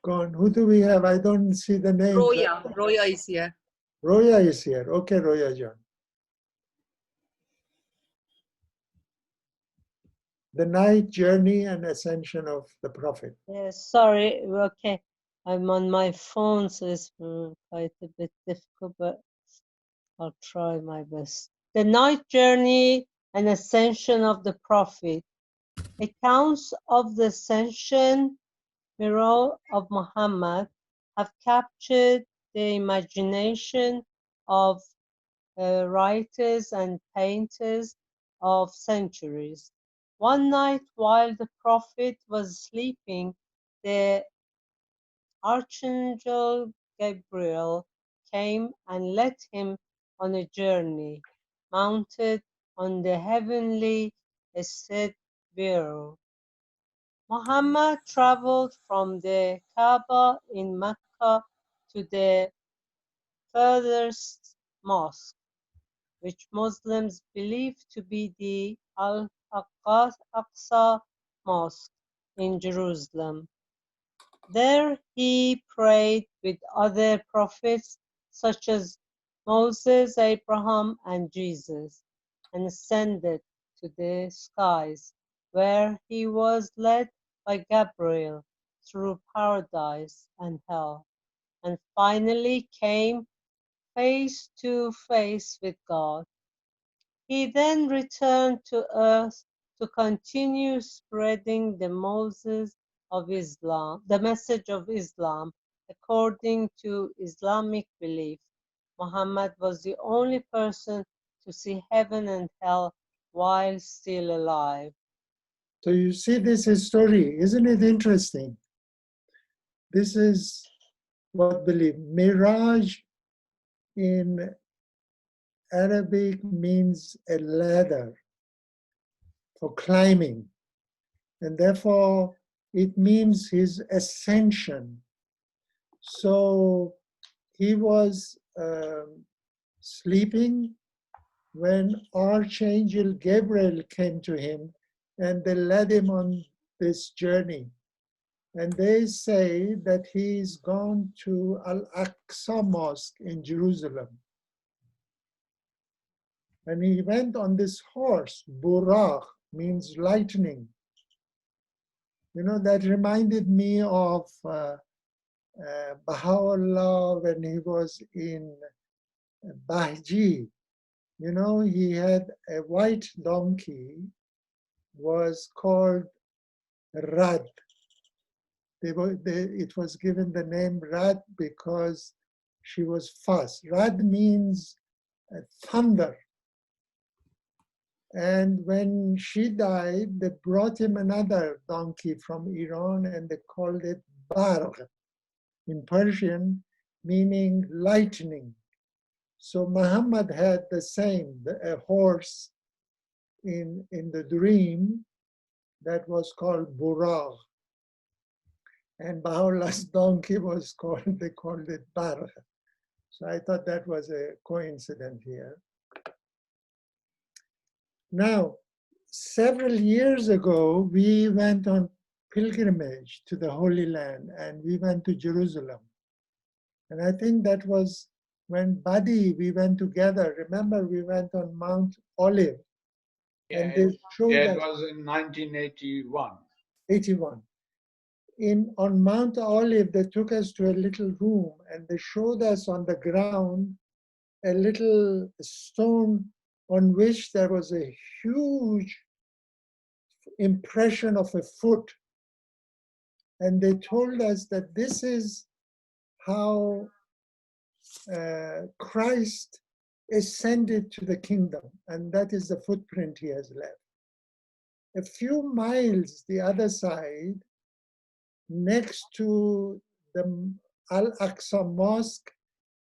Go on. Who do we have? I don't see the name. Roya is here. Roya is here. Okay, Roya John. The night journey and ascension of the Prophet. Yes, sorry. Okay, I'm on my phone, so it's quite a bit difficult, but I'll try my best. The night journey and ascension of the Prophet. Accounts of the ascension mirror of Muhammad have captured the imagination of writers and painters of centuries. One night while the Prophet was sleeping, the Archangel Gabriel came and led him on a journey, mounted on the heavenly steed bearer. Muhammad traveled from the Kaaba in Mecca to the furthest mosque, which Muslims believe to be the Al-Aqsa Mosque in Jerusalem. There he prayed with other prophets such as Moses, Abraham, and Jesus, and ascended to the skies, where he was led by Gabriel through paradise and hell, and finally came face to face with God. He then returned to earth to continue spreading the message of Islam. According to Islamic belief, Muhammad was the only person to see heaven and hell while still alive. So you see this story, isn't it interesting? This is what belief. Miraj in Arabic means a ladder for climbing, and therefore it means his ascension. So he was sleeping when Archangel Gabriel came to him and they led him on this journey. And they say that he's gone to Al-Aqsa Mosque in Jerusalem. And he went on this horse, Buraq, means lightning. You know, that reminded me of Baha'u'llah when he was in Bahji. You know, he had a white donkey, was called Rad. It was given the name Rad because she was fast. Rad means thunder. And when she died, they brought him another donkey from Iran and they called it Barq in Persian, meaning lightning. So Muhammad had the same, a horse in the dream that was called Buraq. And Baha'u'llah's donkey was called, they called it Barq. So I thought that was a coincidence here. Now, several years ago, we went on pilgrimage to the Holy Land and we went to Jerusalem. And I think that was when Buddy, we went together. Remember, we went on Mount Olive. And they showed it us was in 1981. 81. On Mount Olive, they took us to a little room and they showed us on the ground a little stone on which there was a huge impression of a foot. And they told us that this is how Christ ascended to the kingdom, and that is the footprint he has left. A few miles the other side, next to the Al-Aqsa Mosque,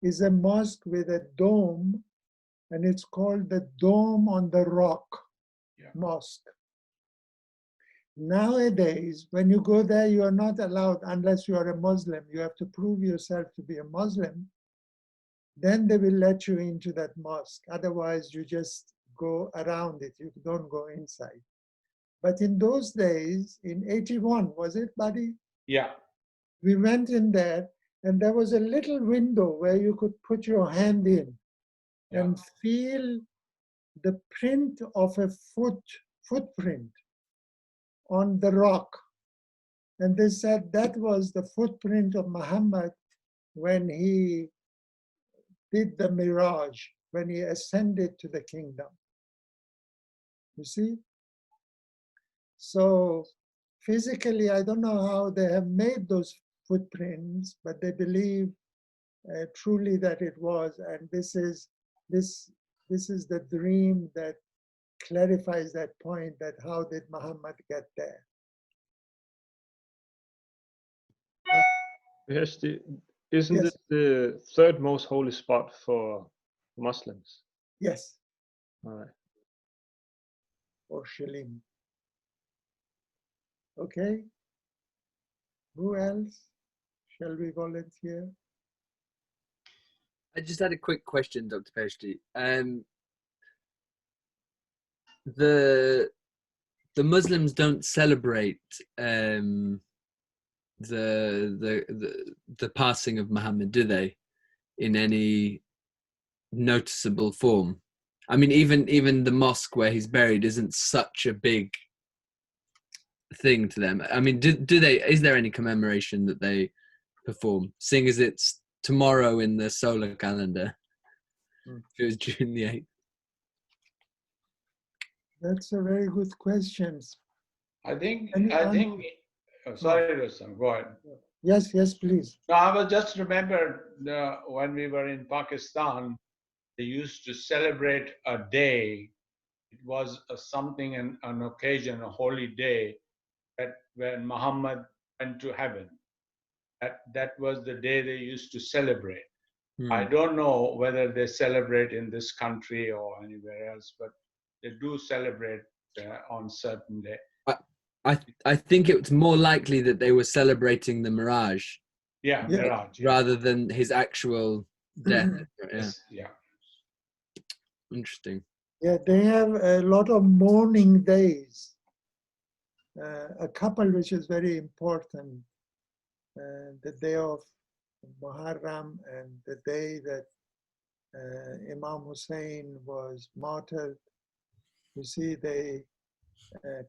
is a mosque with a dome, and it's called the Dome on the Rock Mosque. Nowadays, when you go there, you are not allowed, unless you are a Muslim, you have to prove yourself to be a Muslim, then they will let you into that mosque. Otherwise, you just go around it, you don't go inside. But in those days, in 81, was it, Buddy? Yeah. We went in there, and there was a little window where you could put your hand in and feel the print of a footprint on the rock. And they said that was the footprint of Muhammad when he did the Miraj, when he ascended to the kingdom. You see? So physically, I don't know how they have made those footprints, but they believe truly that it was. And this is the dream that clarifies that point, that how did Muhammad get there? Isn't Yes. it the third most holy spot for Muslims? Yes. All right. Or Shalim. Okay. Who else? Shall we volunteer? I just had a quick question, Dr. Peshti. The Muslims don't celebrate the passing of Muhammad, do they? In any noticeable form? I mean, even the mosque where he's buried isn't such a big thing to them. I mean, do they? Is there any commemoration that they perform, seeing as it's tomorrow in the solar calendar? If it was June the 8th. That's a very good question. I think. Oh, sorry, Rustam, go ahead. Yes, please. No, I was just remembered when we were in Pakistan, they used to celebrate a day. It was something, an occasion, a holy day, that when Muhammad went to heaven. That was the day they used to celebrate. I don't know whether they celebrate in this country or anywhere else, but they do celebrate on certain day. I think it's more likely that they were celebrating the Miraj. Yeah, Miraj. Rather than his actual death. Yeah. Interesting. Yeah, they have a lot of mourning days. A couple which is very important. The day of Muharram and the day that Imam Hussein was martyred. You see, they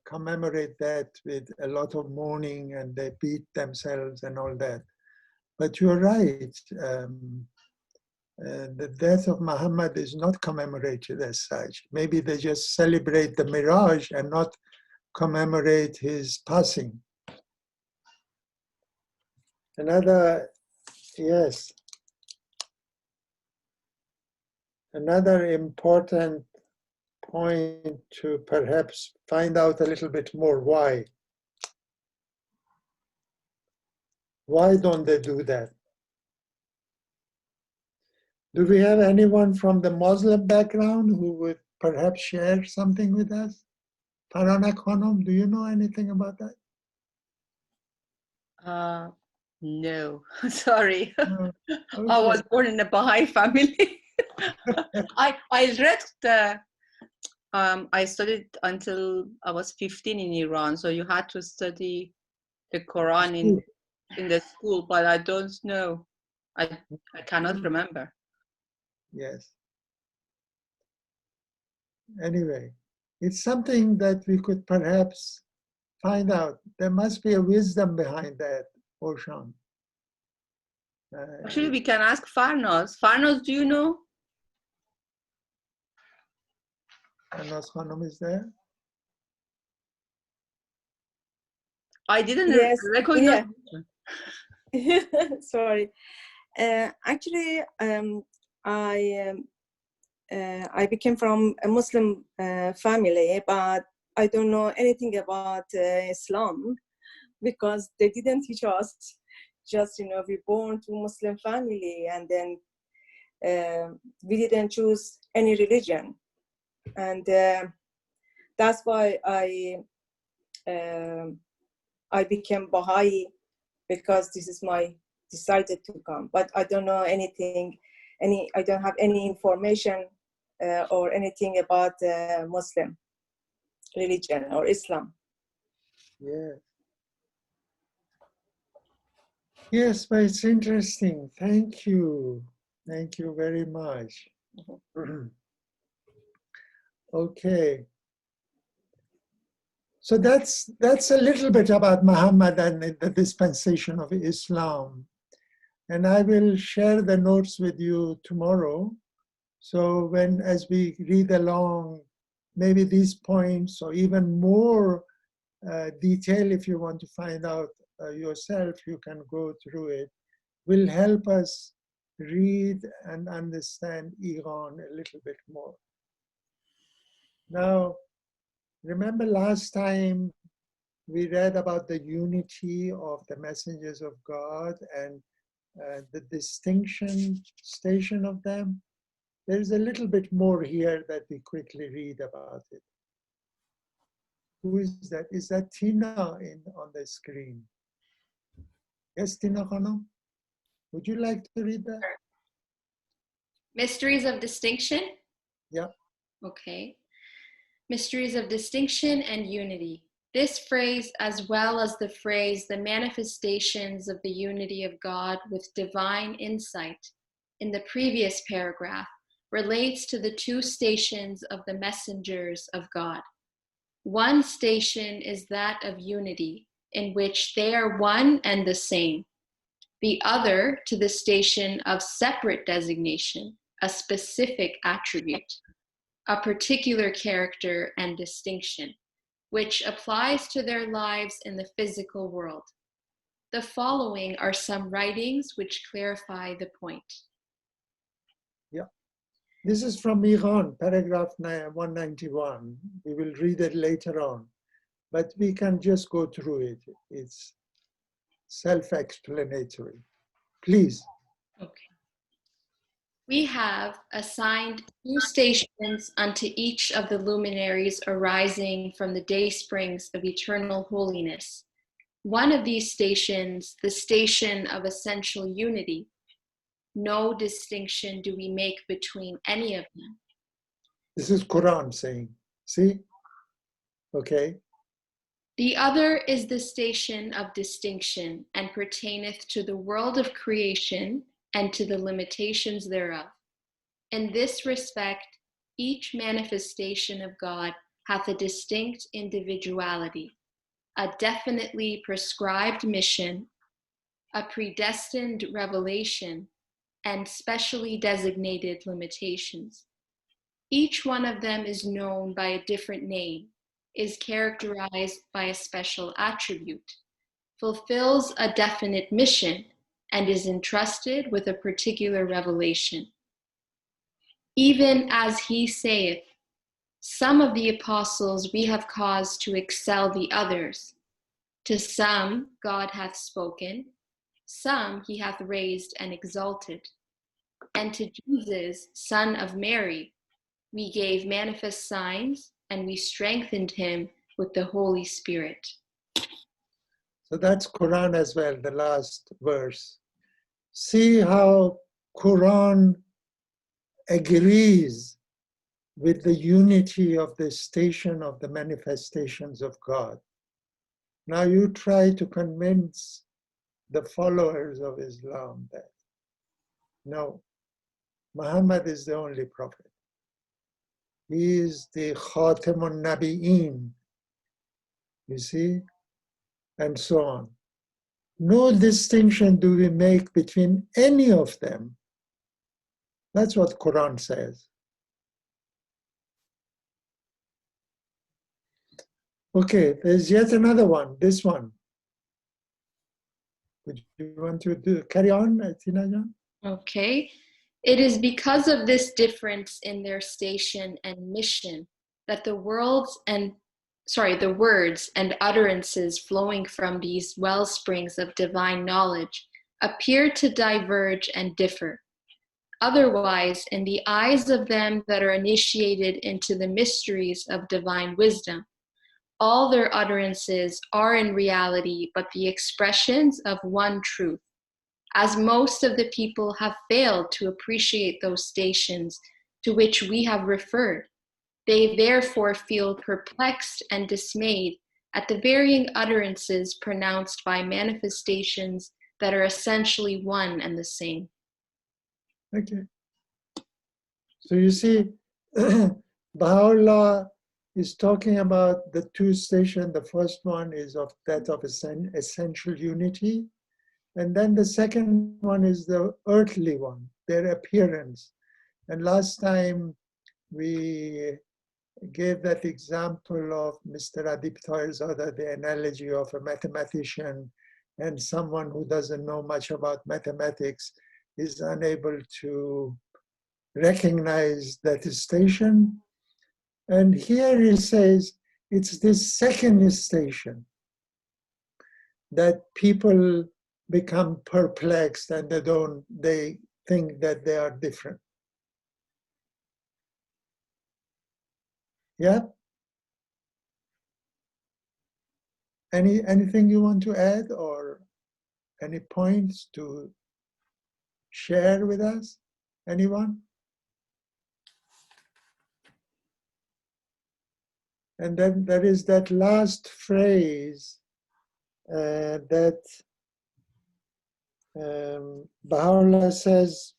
commemorate that with a lot of mourning, and they beat themselves and all that. But you're right. The death of Muhammad is not commemorated as such. Maybe they just celebrate the Miraj and not commemorate his passing. Another important point to perhaps find out a little bit more why. Why don't they do that? Do we have anyone from the Muslim background who would perhaps share something with us? Farana Khanum, do you know anything about that? No, sorry. No. Okay. I was born in a Baha'i family. I read I studied until I was 15 in Iran, so you had to study the Quran in the school, but I don't know. I cannot remember. Yes. Anyway, it's something that we could perhaps find out. There must be a wisdom behind that, Oshan. Actually, we can ask Farnaz. Farnaz, do you know? Farnaz Khanum is there? I didn't Yes, recognize. yeah. Sorry. Actually, I became from a Muslim family, but I don't know anything about Islam because they didn't teach us. Just, you know, we born to Muslim family, and then we didn't choose any religion, and that's why I became Baha'i, because this is my decided to come. But I don't know anything, I don't have any information or anything about Muslim religion or Islam. Yeah. Yes, but it's interesting. Thank you. Thank you very much. Okay. So that's a little bit about Muhammad and the dispensation of Islam. And I will share the notes with you tomorrow. So as we read along, maybe these points or even more detail, if you want to find out yourself, you can go through it, will help us read and understand Iran a little bit more. Now, remember last time we read about the unity of the messengers of God and the station of them? There's a little bit more here that we quickly read about it. Who is that? Is that Tina on the screen? Yes, Tina Khanum? Would you like to read that? Mysteries of distinction? Yeah. Okay. Mysteries of distinction and unity. This phrase, as well as the phrase, the manifestations of the unity of God with divine insight, in the previous paragraph, relates to the two stations of the messengers of God. One station is that of unity, in which they are one and the same. The other to the station of separate designation, a specific attribute, a particular character and distinction, which applies to their lives in the physical world. The following are some writings which clarify the point. Yeah. This is from Iran, paragraph 191. We will read it later on, but we can just go through it. It's self-explanatory. Please. Okay. We have assigned 2 stations unto each of the luminaries arising from the day springs of eternal holiness. One of these stations, the station of essential unity, no distinction do we make between any of them. This is Quran saying, see? Okay. The other is the station of distinction, and pertaineth to the world of creation and to the limitations thereof. In this respect, each manifestation of God hath a distinct individuality, a definitely prescribed mission, a predestined revelation, and specially designated limitations. Each one of them is known by a different name, is characterized by a special attribute, fulfills a definite mission, and is entrusted with a particular revelation. Even as he saith, some of the apostles we have caused to excel the others. To some God hath spoken, some he hath raised and exalted. And to Jesus, son of Mary, we gave manifest signs, and we strengthened him with the Holy Spirit. So that's Quran as well, the last verse. See how Quran agrees with the unity of the station of the manifestations of God. Now you try to convince the followers of Islam that No, Muhammad is the only prophet. He is the Khatamun Nabi'in, you see, and so on. No distinction do we make between any of them. That's what Quran says. Okay, there's yet another one, this one. Would you want to carry on, Tinajan? Okay. It is because of this difference in their station and mission that the words and utterances flowing from these well springs of divine knowledge appear to diverge and differ. Otherwise, in the eyes of them that are initiated into the mysteries of divine wisdom, all their utterances are in reality but the expressions of one truth. As most of the people have failed to appreciate those stations to which we have referred, they therefore feel perplexed and dismayed at the varying utterances pronounced by manifestations that are essentially one and the same. Okay. So you see, Baha'u'llah is talking about the two stations. The first one is of that of essential unity. And then the second one is the earthly one, their appearance. And last time we gave that example of Mr. Adiptoyzada, the analogy of a mathematician and someone who doesn't know much about mathematics is unable to recognize that station. And here he says it's this second station that people become perplexed and they think that they are different. Yeah? Anything you want to add or any points to share with us? Anyone? And then there is that last phrase that Baha'u'llah says,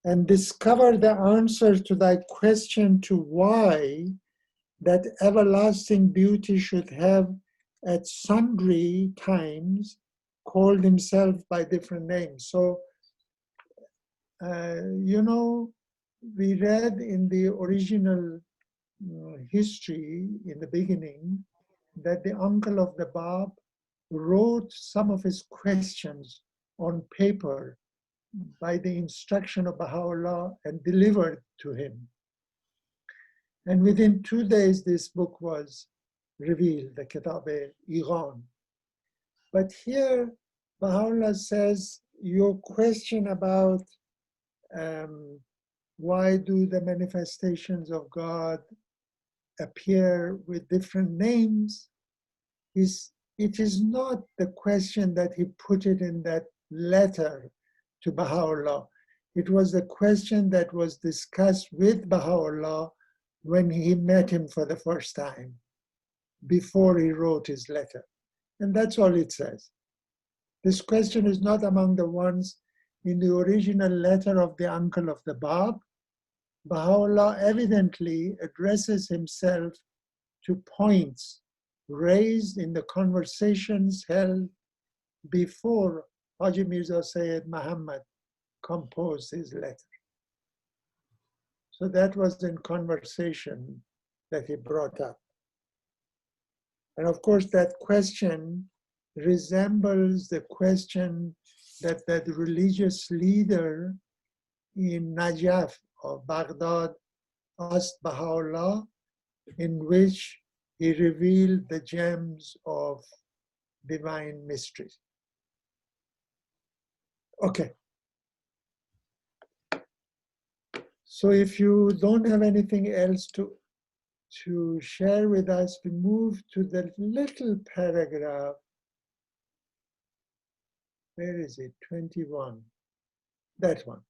and discover the answer to thy question to why that everlasting beauty should have at sundry times called himself by different names. So, you know, we read in the original history in the beginning that the uncle of the Bab wrote some of his questions on paper by the instruction of Baha'u'llah and delivered to him. And within 2 days, this book was revealed, the Kitáb-i-Íqán. But here, Baha'u'llah says, your question about why do the manifestations of God appear with different names, it is not the question that he put it in that letter to Baha'u'llah. It was the question that was discussed with Baha'u'llah when he met him for the first time, before he wrote his letter. And that's all it says. This question is not among the ones in the original letter of the uncle of the Bab. Baha'u'llah evidently addresses himself to points raised in the conversations held before Haji Mirza Sayyid Muhammad composed his letter. So that was in conversation that he brought up. And of course, that question resembles the question that that religious leader in Najaf of Baghdad asked Baha'u'llah, in which he revealed the gems of divine mysteries. Okay. So if you don't have anything else to share with us, we move to the little paragraph. Where is it? 21. That one.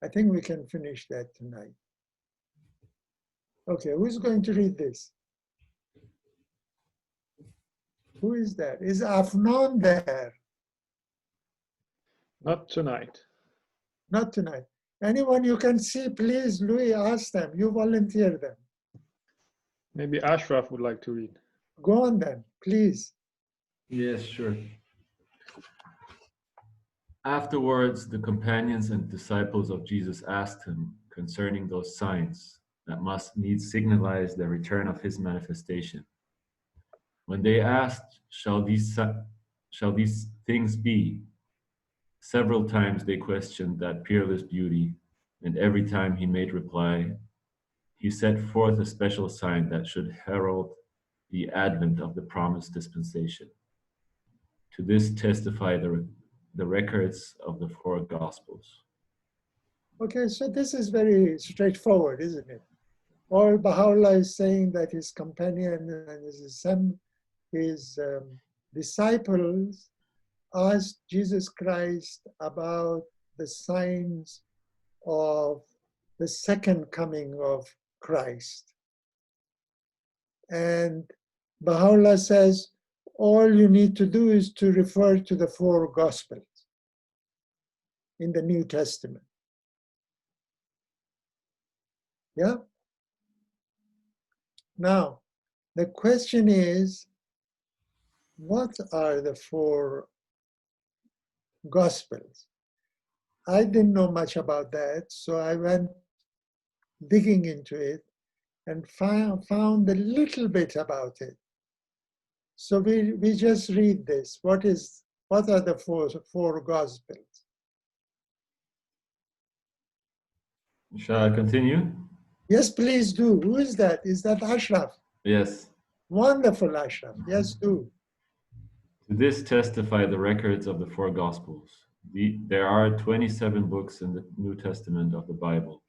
I think we can finish that tonight. Okay, who's going to read this? Who is that? Is Afnan there? Not tonight. Not tonight. Anyone you can see, please, Louis, ask them. You volunteer them. Maybe Ashraf would like to read. Go on then, please. Yes, sure. Afterwards, the companions and disciples of Jesus asked him concerning those signs that must needs signalize the return of his manifestation. When they asked, shall these things be? Several times they questioned that peerless beauty, and every time he made reply, he set forth a special sign that should herald the advent of the promised dispensation. To this testify the records of the four Gospels. Okay, so this is very straightforward, isn't it? Or Baha'u'llah is saying that his companion and his disciples asked Jesus Christ about the signs of the second coming of Christ. And Baha'u'llah says, all you need to do is to refer to the four Gospels in the New Testament. Yeah? Now, the question is, what are the four Gospels? I didn't know much about that, so I went digging into it and found a little bit about it. So we just read this. What are the four Gospels? Shall I continue? Yes, please do. Who is that? Is that Ashraf? Yes. Wonderful, Ashraf. Yes, do. To this testify the records of the four Gospels. There are 27 books in the New Testament of the Bible.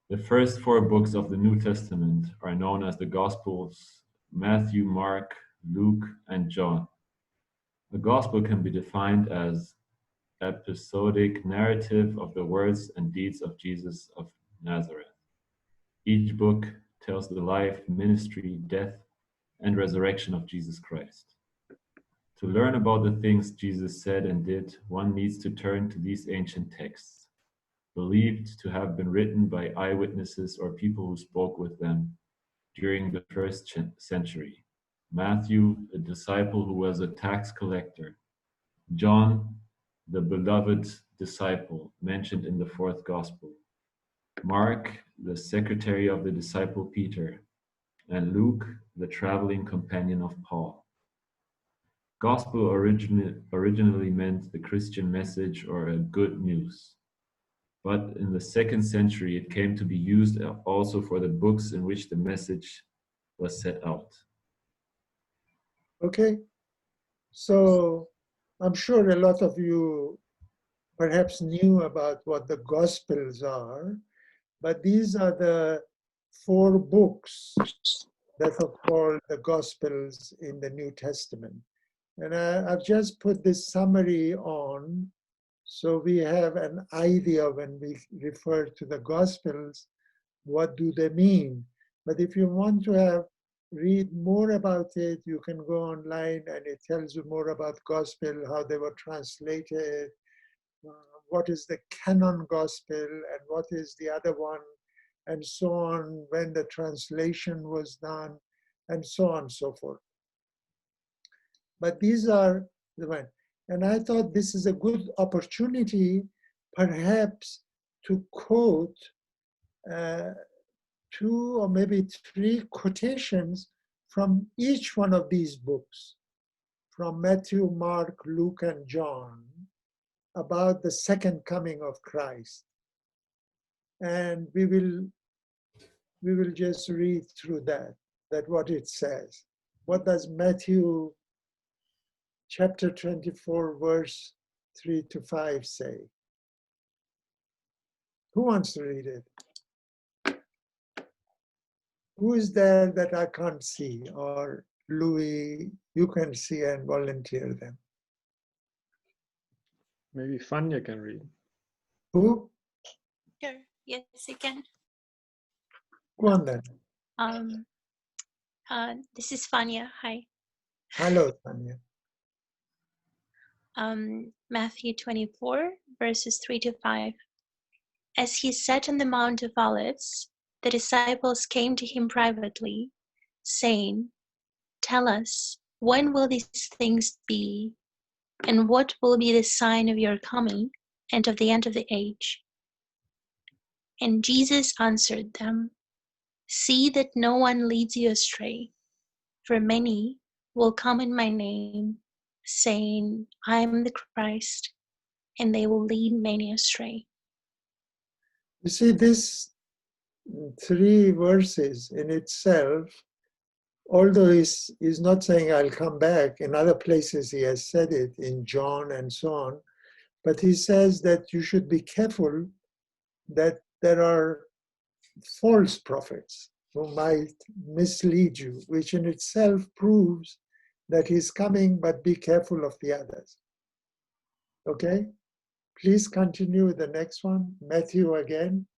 The first four books of the New Testament are known as the Gospels: Matthew, Mark, Luke, and John. The Gospel can be defined as episodic narrative of the words and deeds of Jesus of Nazareth. Each book tells the life, ministry, death, and resurrection of Jesus Christ. To learn about the things Jesus said and did, one needs to turn to these ancient texts, believed to have been written by eyewitnesses or people who spoke with them during the first century. Matthew, a disciple who was a tax collector. John, the beloved disciple mentioned in the fourth Gospel. Mark, the secretary of the disciple Peter. And Luke, the traveling companion of Paul. Gospel originally meant the Christian message or a good news. But in the 2nd century, it came to be used also for the books in which the message was set out. Okay. So I'm sure a lot of you perhaps knew about what the Gospels are, but these are the four books that are called the Gospels in the New Testament. And I've just put this summary on so we have an idea when we refer to the Gospels, what do they mean? But if you want to read more about it, you can go online and it tells you more about Gospel, how they were translated, what is the canon Gospel and what is the other one, and so on, when the translation was done, and so on and so forth. But these are the ones. And I thought this is a good opportunity, perhaps, to quote 2 or maybe 3 quotations from each one of these books, from Matthew, Mark, Luke, and John, about the second coming of Christ. And we will just read through that what it says. What does Matthew chapter 24, verse 3 to 5 say? Who wants to read it? Who is there that I can't see? Or Louis, you can see and volunteer them. Maybe Fanya can read. Who? Sure. Yes, I can. Go on then. This is Fanya. Hi. Hello, Fanya. Matthew 24, verses 3 to 5. As he sat on the Mount of Olives, the disciples came to him privately, saying, "Tell us, when will these things be? And what will be the sign of your coming and of the end of the age?" And Jesus answered them, "See that no one leads you astray. For many will come in my name, saying, 'I am the Christ,' and they will lead many astray." You see, this 3 verses in itself, although he's not saying I'll come back, in other places he has said it, in John and so on, but he says that you should be careful that there are false prophets who might mislead you, which in itself proves that he's coming, but be careful of the others. Okay? Please continue with the next one. Matthew again.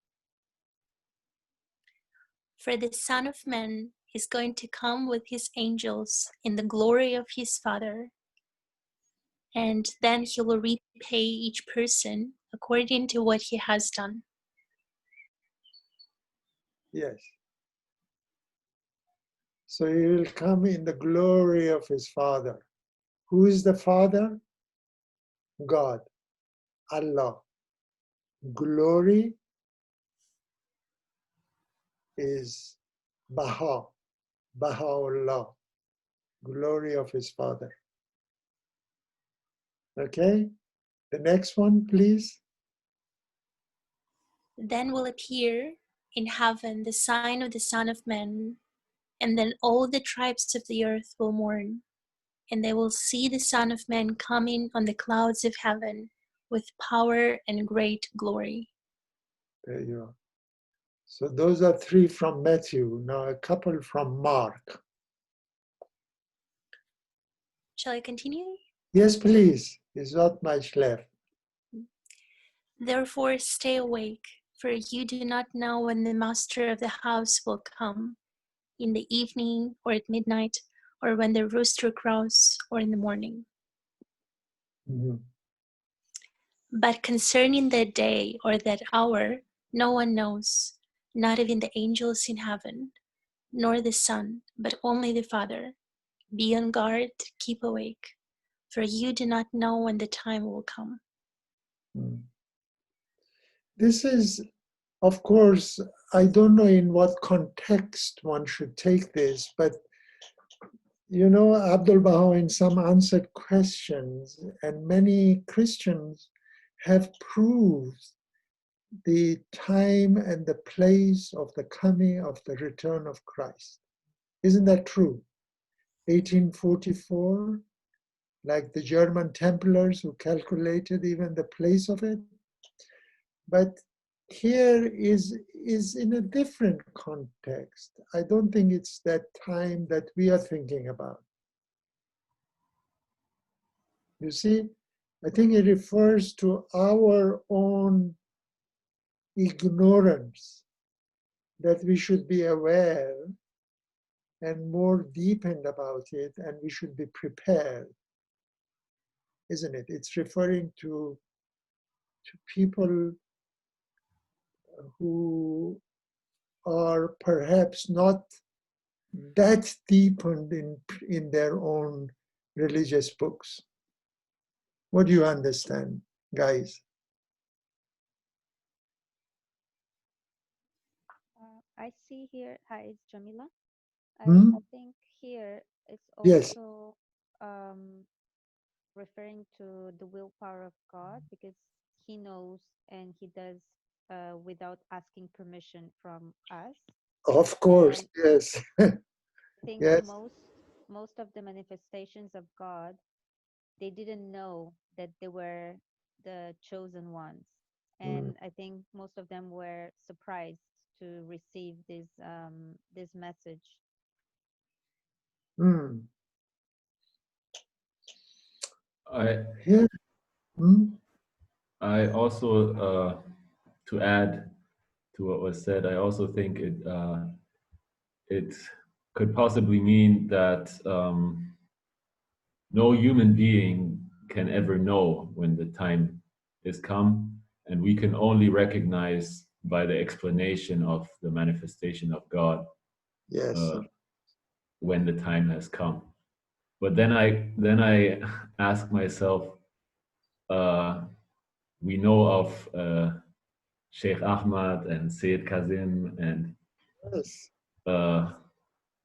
For the Son of Man is going to come with his angels in the glory of his Father, and then he will repay each person according to what he has done. Yes. So he will come in the glory of his Father. Who is the Father? God, Allah. Glory is Baha'u'llah, glory of his Father. Okay? The next one, please. Then will appear in heaven the sign of the Son of Man, and then all the tribes of the earth will mourn, and they will see the Son of Man coming on the clouds of heaven with power and great glory. There you are. So those are 3 from Matthew. Now a couple from Mark. Shall I continue? Yes, please. There's not much left. Therefore stay awake, for you do not know when the master of the house will come, in the evening or at midnight, or when the rooster crows, or in the morning. Mm-hmm. But concerning that day or that hour, no one knows, not even the angels in heaven, nor the Son, but only the Father. Be on guard, keep awake, for you do not know when the time will come. This is, of course, I don't know in what context one should take this, but you know, Abdul Baha in some answered questions, and many Christians have proved the time and the place of the coming of the return of Christ. Isn't that true? 1844, like the German Templars who calculated even the place of it. But here is in a different context. I don't think it's that time that we are thinking about. You see, I think it refers to our own ignorance, that we should be aware and more deepened about it, and we should be prepared, isn't it? It's referring to people who are perhaps not that deepened in their own religious books. What do you understand, guys? I see here, hi, it's Jamila. I think here it's Yes. also referring to the willpower of God, because he knows and he does without asking permission from us. Of course, And yes. I think Yes. most of the manifestations of God, they didn't know that they were the chosen ones. And I think most of them were surprised to receive this message. I also, to add to what was said, I also think it could possibly mean that no human being can ever know when the time is come, and we can only recognize by the explanation of the manifestation of God. Yes. When the time has come. But then I ask myself, we know of Sheikh Ahmad and Sayyid Kazim, and Yes.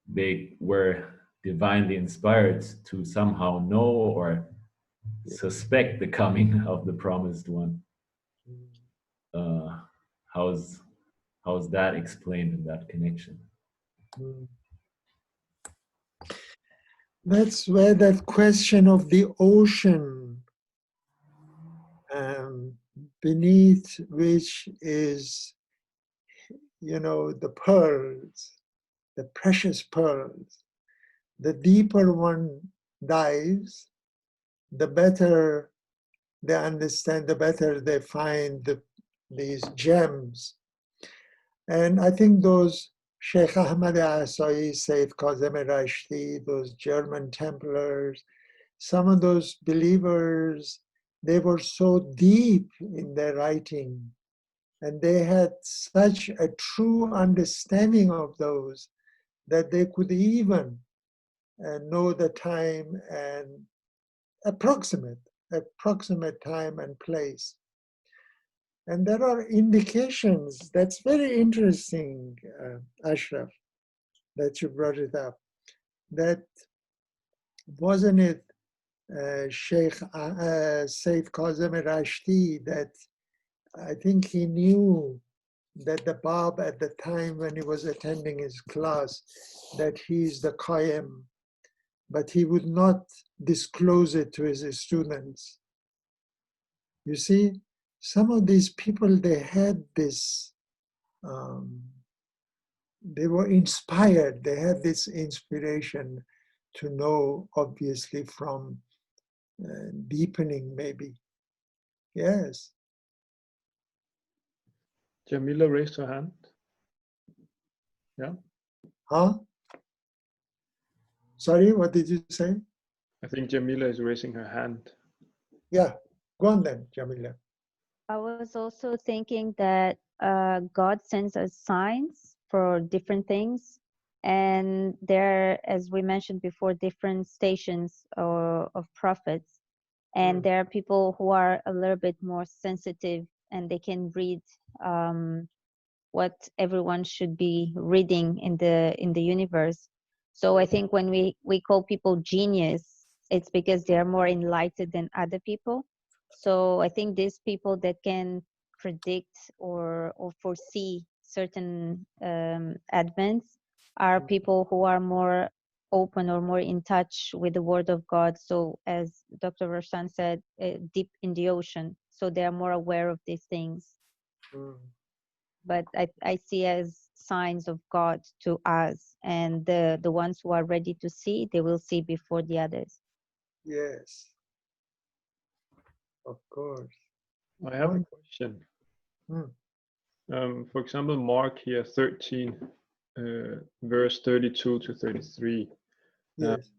they were divinely inspired to somehow know or suspect the coming of the promised one. How's that explained in that connection? That's where that question of the ocean beneath which is, the pearls, the precious pearls. The deeper one dives, the better they understand, the better they find these gems. And I think those Sheikh Ahmad Asai, Sayyid Kazim Rashti, those German Templars, some of those believers, they were so deep in their writing, and they had such a true understanding of those that they could even know the time and approximate time and place. And there are indications, that's very interesting, Ashraf, that you brought it up, that wasn't it Sheikh Sayyid Kazim Rashti that I think he knew that the Bab at the time when he was attending his class, that he's the Qayyim, but he would not disclose it to his students. You see, some of these people, they had this, they were inspired, they had this inspiration to know, obviously, from deepening maybe. Yes. Jamila raised her hand. Yeah. Huh? Sorry, what did you say? I think Jamila is raising her hand. Yeah, go on then, Jamila. I was also thinking that God sends us signs for different things. And there, as we mentioned before, different stations of prophets. And there are people who are a little bit more sensitive and they can read what everyone should be reading in the universe. So I think when we call people genius, it's because they are more enlightened than other people. So I think these people that can predict or foresee certain advents are people who are more open or more in touch with the word of God. So as Dr. Roshan said, deep in the ocean. So they are more aware of these things. But I see as signs of God to us, and the ones who are ready to see, they will see before the others. Yes, of course. I have a question. For example, Mark here 13, verse 32 to 33. Yes.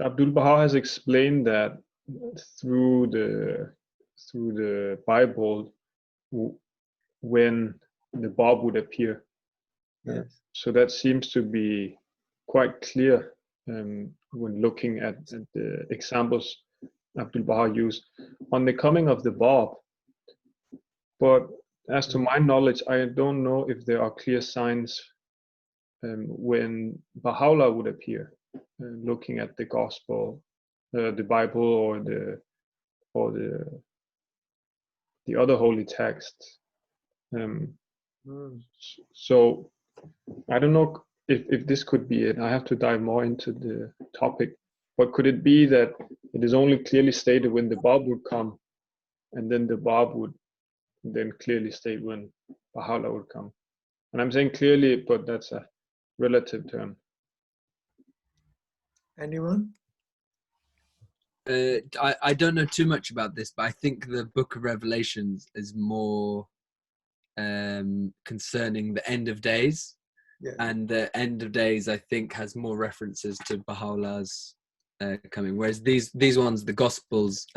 Abdul Baha has explained that through the Bible, when the Bab would appear. Yes. So that seems to be quite clear when looking at the examples Abdul Baha used on the coming of the Bab. But as to my knowledge, I don't know if there are clear signs when Baha'u'llah would appear, looking at the Gospel, the Bible, or the other holy texts. So I don't know if this could be it. I have to dive more into the topic. But could it be that it is only clearly stated when the Bab would come, and then the Bab would then clearly state when Baha'u'llah would come? And I'm saying clearly, but that's a relative term. Anyone? I don't know too much about this, but I think the Book of Revelations is more concerning the end of days. Yeah. And the end of days, I think, has more references to Baha'u'llah's coming. Whereas these ones, the Gospels,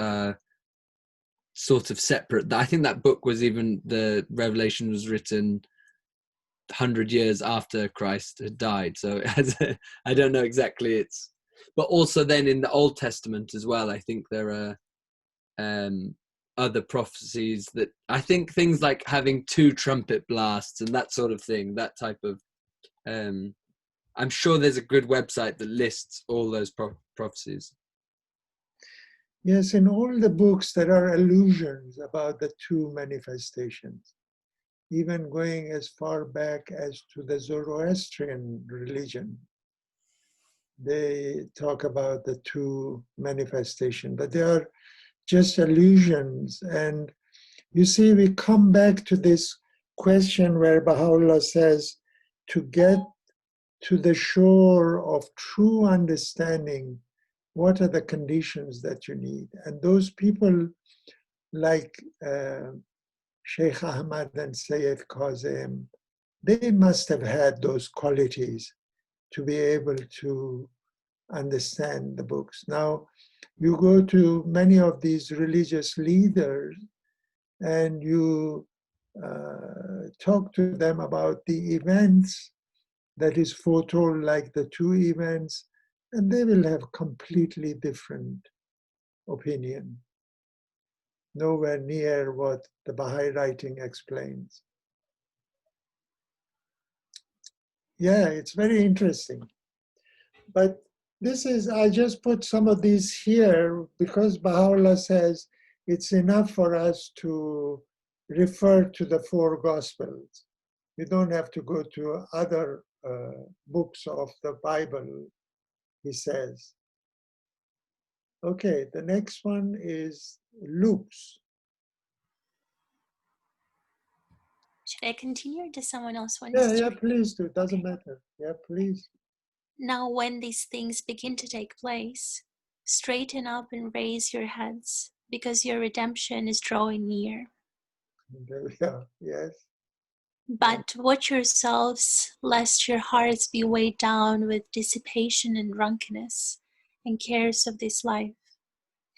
sort of separate. I think that book was even, the Revelation was written 100 years after Christ had died. So I don't know exactly. But also then in the Old Testament as well, I think there are other prophecies that, I think things like having 2 trumpet blasts and that sort of thing, that type of, I'm sure there's a good website that lists all those prophecies. Yes, in all the books there are allusions about the 2 manifestations, even going as far back as to the Zoroastrian religion. They talk about the 2 manifestations, but they are just allusions. And you see, we come back to this question where Baha'u'llah says, to get to the shore of true understanding, what are the conditions that you need? And those people like Sheikh Ahmad and Sayyid Kazim, they must have had those qualities to be able to understand the books. Now, you go to many of these religious leaders and you talk to them about the events that is foretold, like the 2 events, and they will have completely different opinion, nowhere near what the Baha'i writing explains. Yeah, it's very interesting. But this is, I just put some of these here because Baha'u'llah says it's enough for us to refer to the 4 Gospels. You don't have to go to other books of the Bible, he says. Okay, the next one is Luke's. Should I continue or does someone else want Yeah, to? yeah, please do. It doesn't matter. Yeah, please. Now when these things begin to take place, straighten up and raise your heads, because your redemption is drawing near. There we go. Yes. But watch yourselves, lest your hearts be weighed down with dissipation and drunkenness, and cares of this life,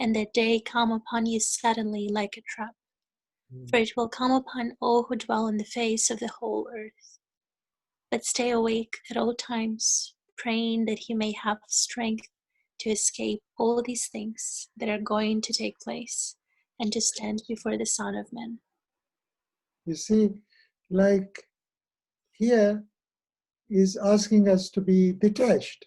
and that day come upon you suddenly like a trap. For it will come upon all who dwell on the face of the whole earth. But stay awake at all times, praying that you may have strength to escape all these things that are going to take place, and to stand before the Son of Man. You see, like here is asking us to be detached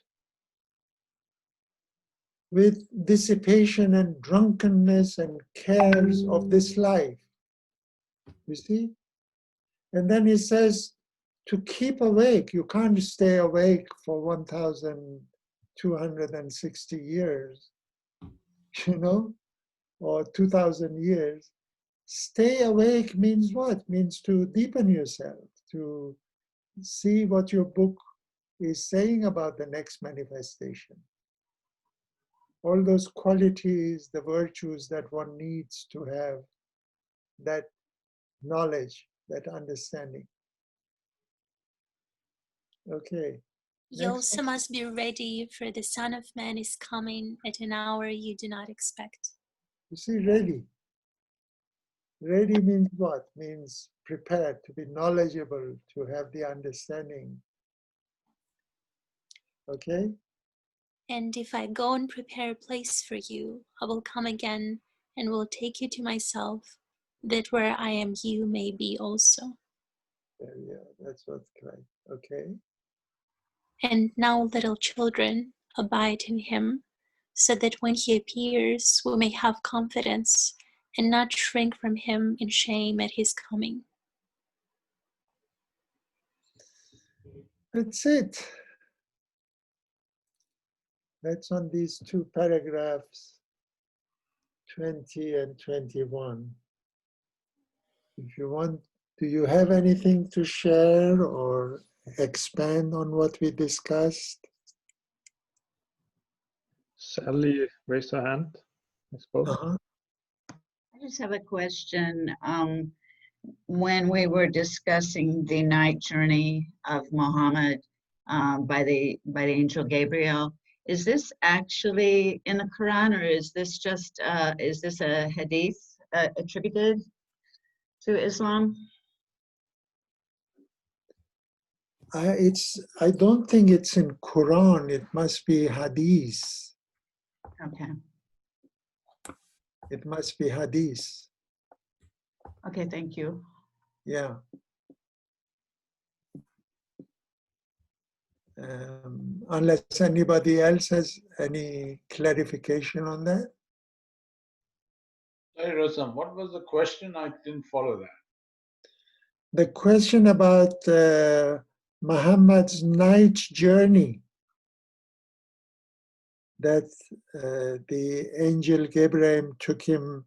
with dissipation and drunkenness and cares of this life. You see? And then he says to keep awake. You can't stay awake for 1,260 years, you know, or 2,000 years. Stay awake means what? Means to deepen yourself, to see what your book is saying about the next manifestation. All those qualities, the virtues that one needs to have, that knowledge, that understanding. Okay. You also must be ready, for the Son of Man is coming at an hour you do not expect. You see, ready. Ready means what? Means prepared, to be knowledgeable, to have the understanding. Okay? And if I go and prepare a place for you, I will come again and will take you to myself, that where I am you may be also. Yeah, that's what's right. Okay? And now, little children, abide in him, so that when he appears, we may have confidence and not shrink from him in shame at his coming. That's it. That's on these 2 paragraphs, 20 and 21. If you want, do you have anything to share or expand on what we discussed? Sally raised her hand, I suppose. I just have a question. When we were discussing the night journey of Muhammad by the angel Gabriel, is this actually in the Quran, or is this just is this a hadith attributed to Islam? I don't think it's in Quran. It must be Hadith. Okay. It must be Hadith. Okay, thank you. Yeah. Unless anybody else has any clarification on that. Sorry, Rosam, what was the question? I didn't follow that. The question about Muhammad's night journey, that the angel Gabriel took him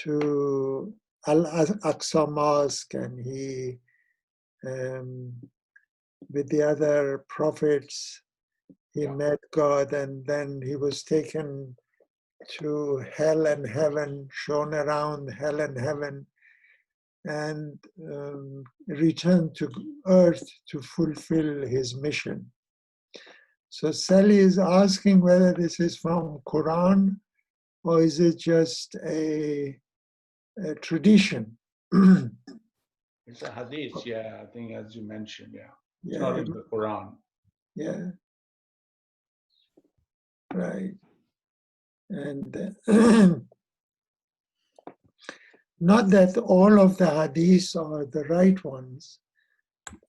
to Al-Aqsa Mosque, and he, with the other prophets, he met God, and then he was taken to hell and heaven, shown around hell and heaven, and returned to earth to fulfill his mission. So Sally is asking whether this is from Quran or is it just a tradition. It's a hadith, yeah, I think as you mentioned, yeah. It's Yeah, not in the Quran. Yeah, right. And not that all of the hadiths are the right ones,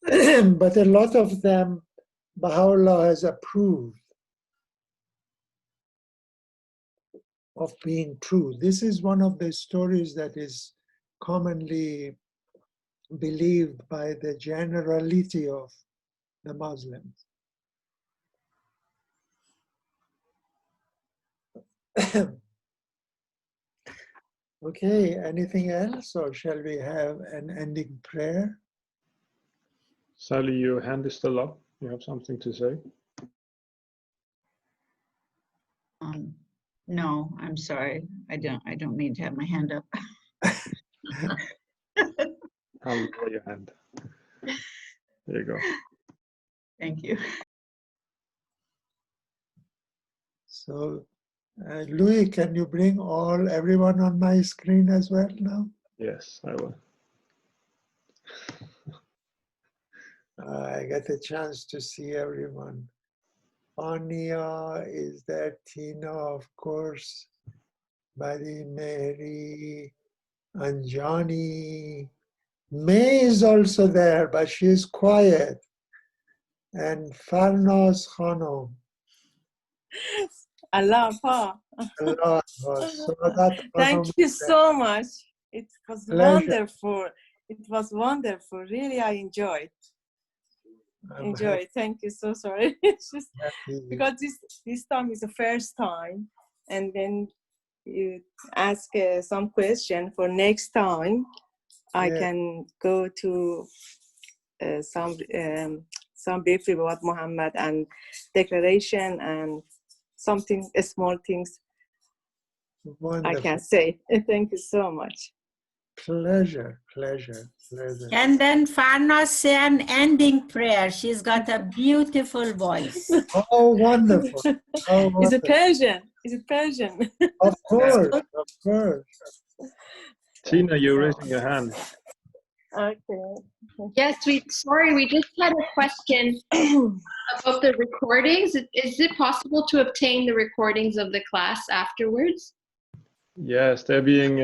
but a lot of them Baha'u'llah has approved of being true. This is one of the stories that is commonly believed by the generality of the Muslims. Okay, anything else, or shall we have an ending prayer? Sally, your hand is still up. You have something to say? No, I'm sorry. I don't mean to have my hand up. I'll lower your hand. There you go. Thank you. So, Louis, can you bring everyone on my screen as well now? Yes, I will. I get a chance to see everyone. Anya is there, Tina, of course, Badi, Mehri, Anjani. May is also there, but she's quiet. And Farnos Khanum. Allah, Pa. Allah, Sadat Thank Khanum. you so much. It was Pleasure. wonderful. It was wonderful. Really, I enjoyed. Thank you. So sorry. It's just because this time is the first time, and then you ask some question for next time. I can go to some briefly about Muhammad and declaration and something small things. Wonderful. I can say. Thank you so much. Pleasure, pleasure, pleasure. And then Farna say an ending prayer. She's got a beautiful voice. Oh, wonderful. Oh, Is it Persian? Is it Persian? Of course, of course. Tina, you're raising your hand. Okay. Yes, we just had a question about the recordings. Is it possible to obtain the recordings of the class afterwards? Yes, they're being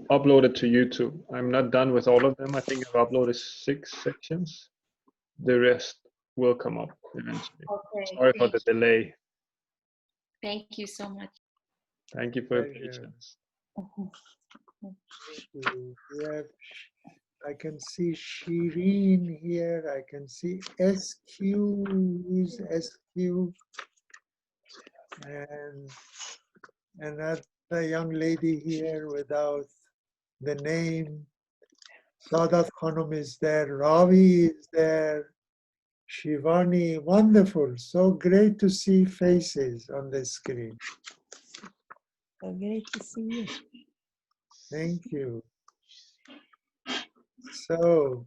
uploaded to YouTube. I'm not done with all of them. I think I've uploaded 6 sections. The rest will come up eventually. Okay. Sorry for the delay. Thank you so much. Thank you for your patience. I can see Shireen here. I can see SQ. Who's SQ? And another young lady here without the name. Sadat Khanum is there. Ravi is there. Shivani, wonderful. So great to see faces on the screen. So great to see you. Thank you. So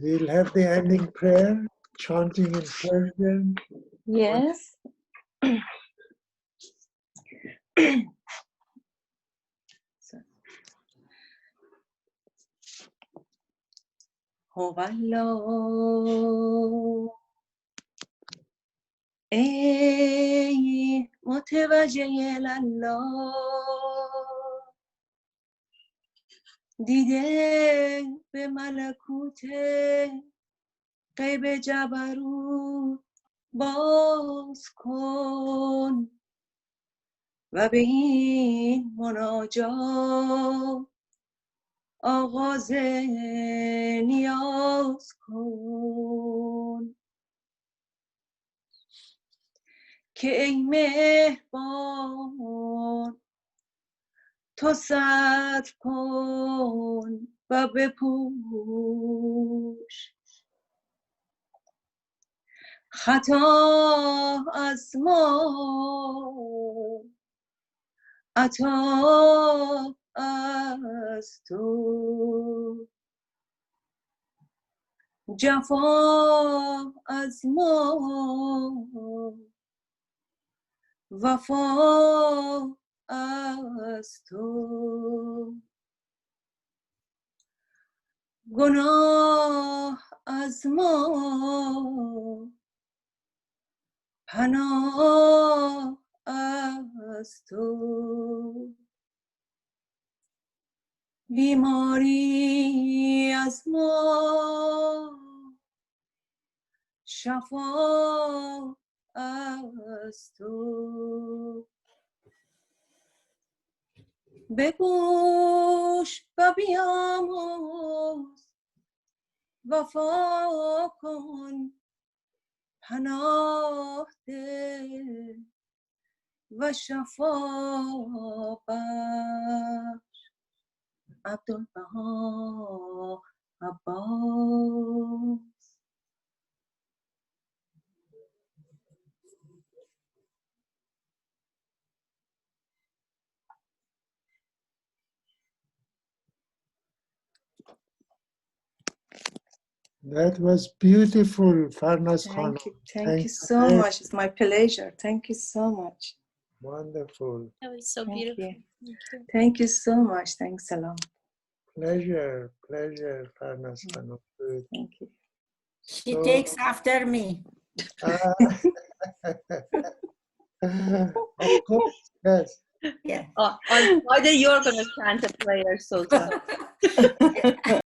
we'll have the ending prayer, chanting in Persian. Yes. هوالله ای متوجه الله دیده به ملکوت غیب جبروت باز کن و به این مناجات آغاز نیاز کن که ای مهربان تو ستر کن و بپوش خطا از ما عطا از تو جفا از ما وفا از تو گناه از ما پناه از تو بیماری از ما شفا از تو بگوش و بیاموز وفا کن پناه ده و شفا بخش عبدالبها عباس. That was beautiful, Farnaz Khanum. Thank you so much. It's my pleasure. Thank you so much. Wonderful. That was so beautiful. Thank you so much. Thanks a lot. Pleasure, Farnaz Khanum. Thank you. She takes after me. Of course, yes. Yeah. On Friday, you're going to chant a prayer, Sultan.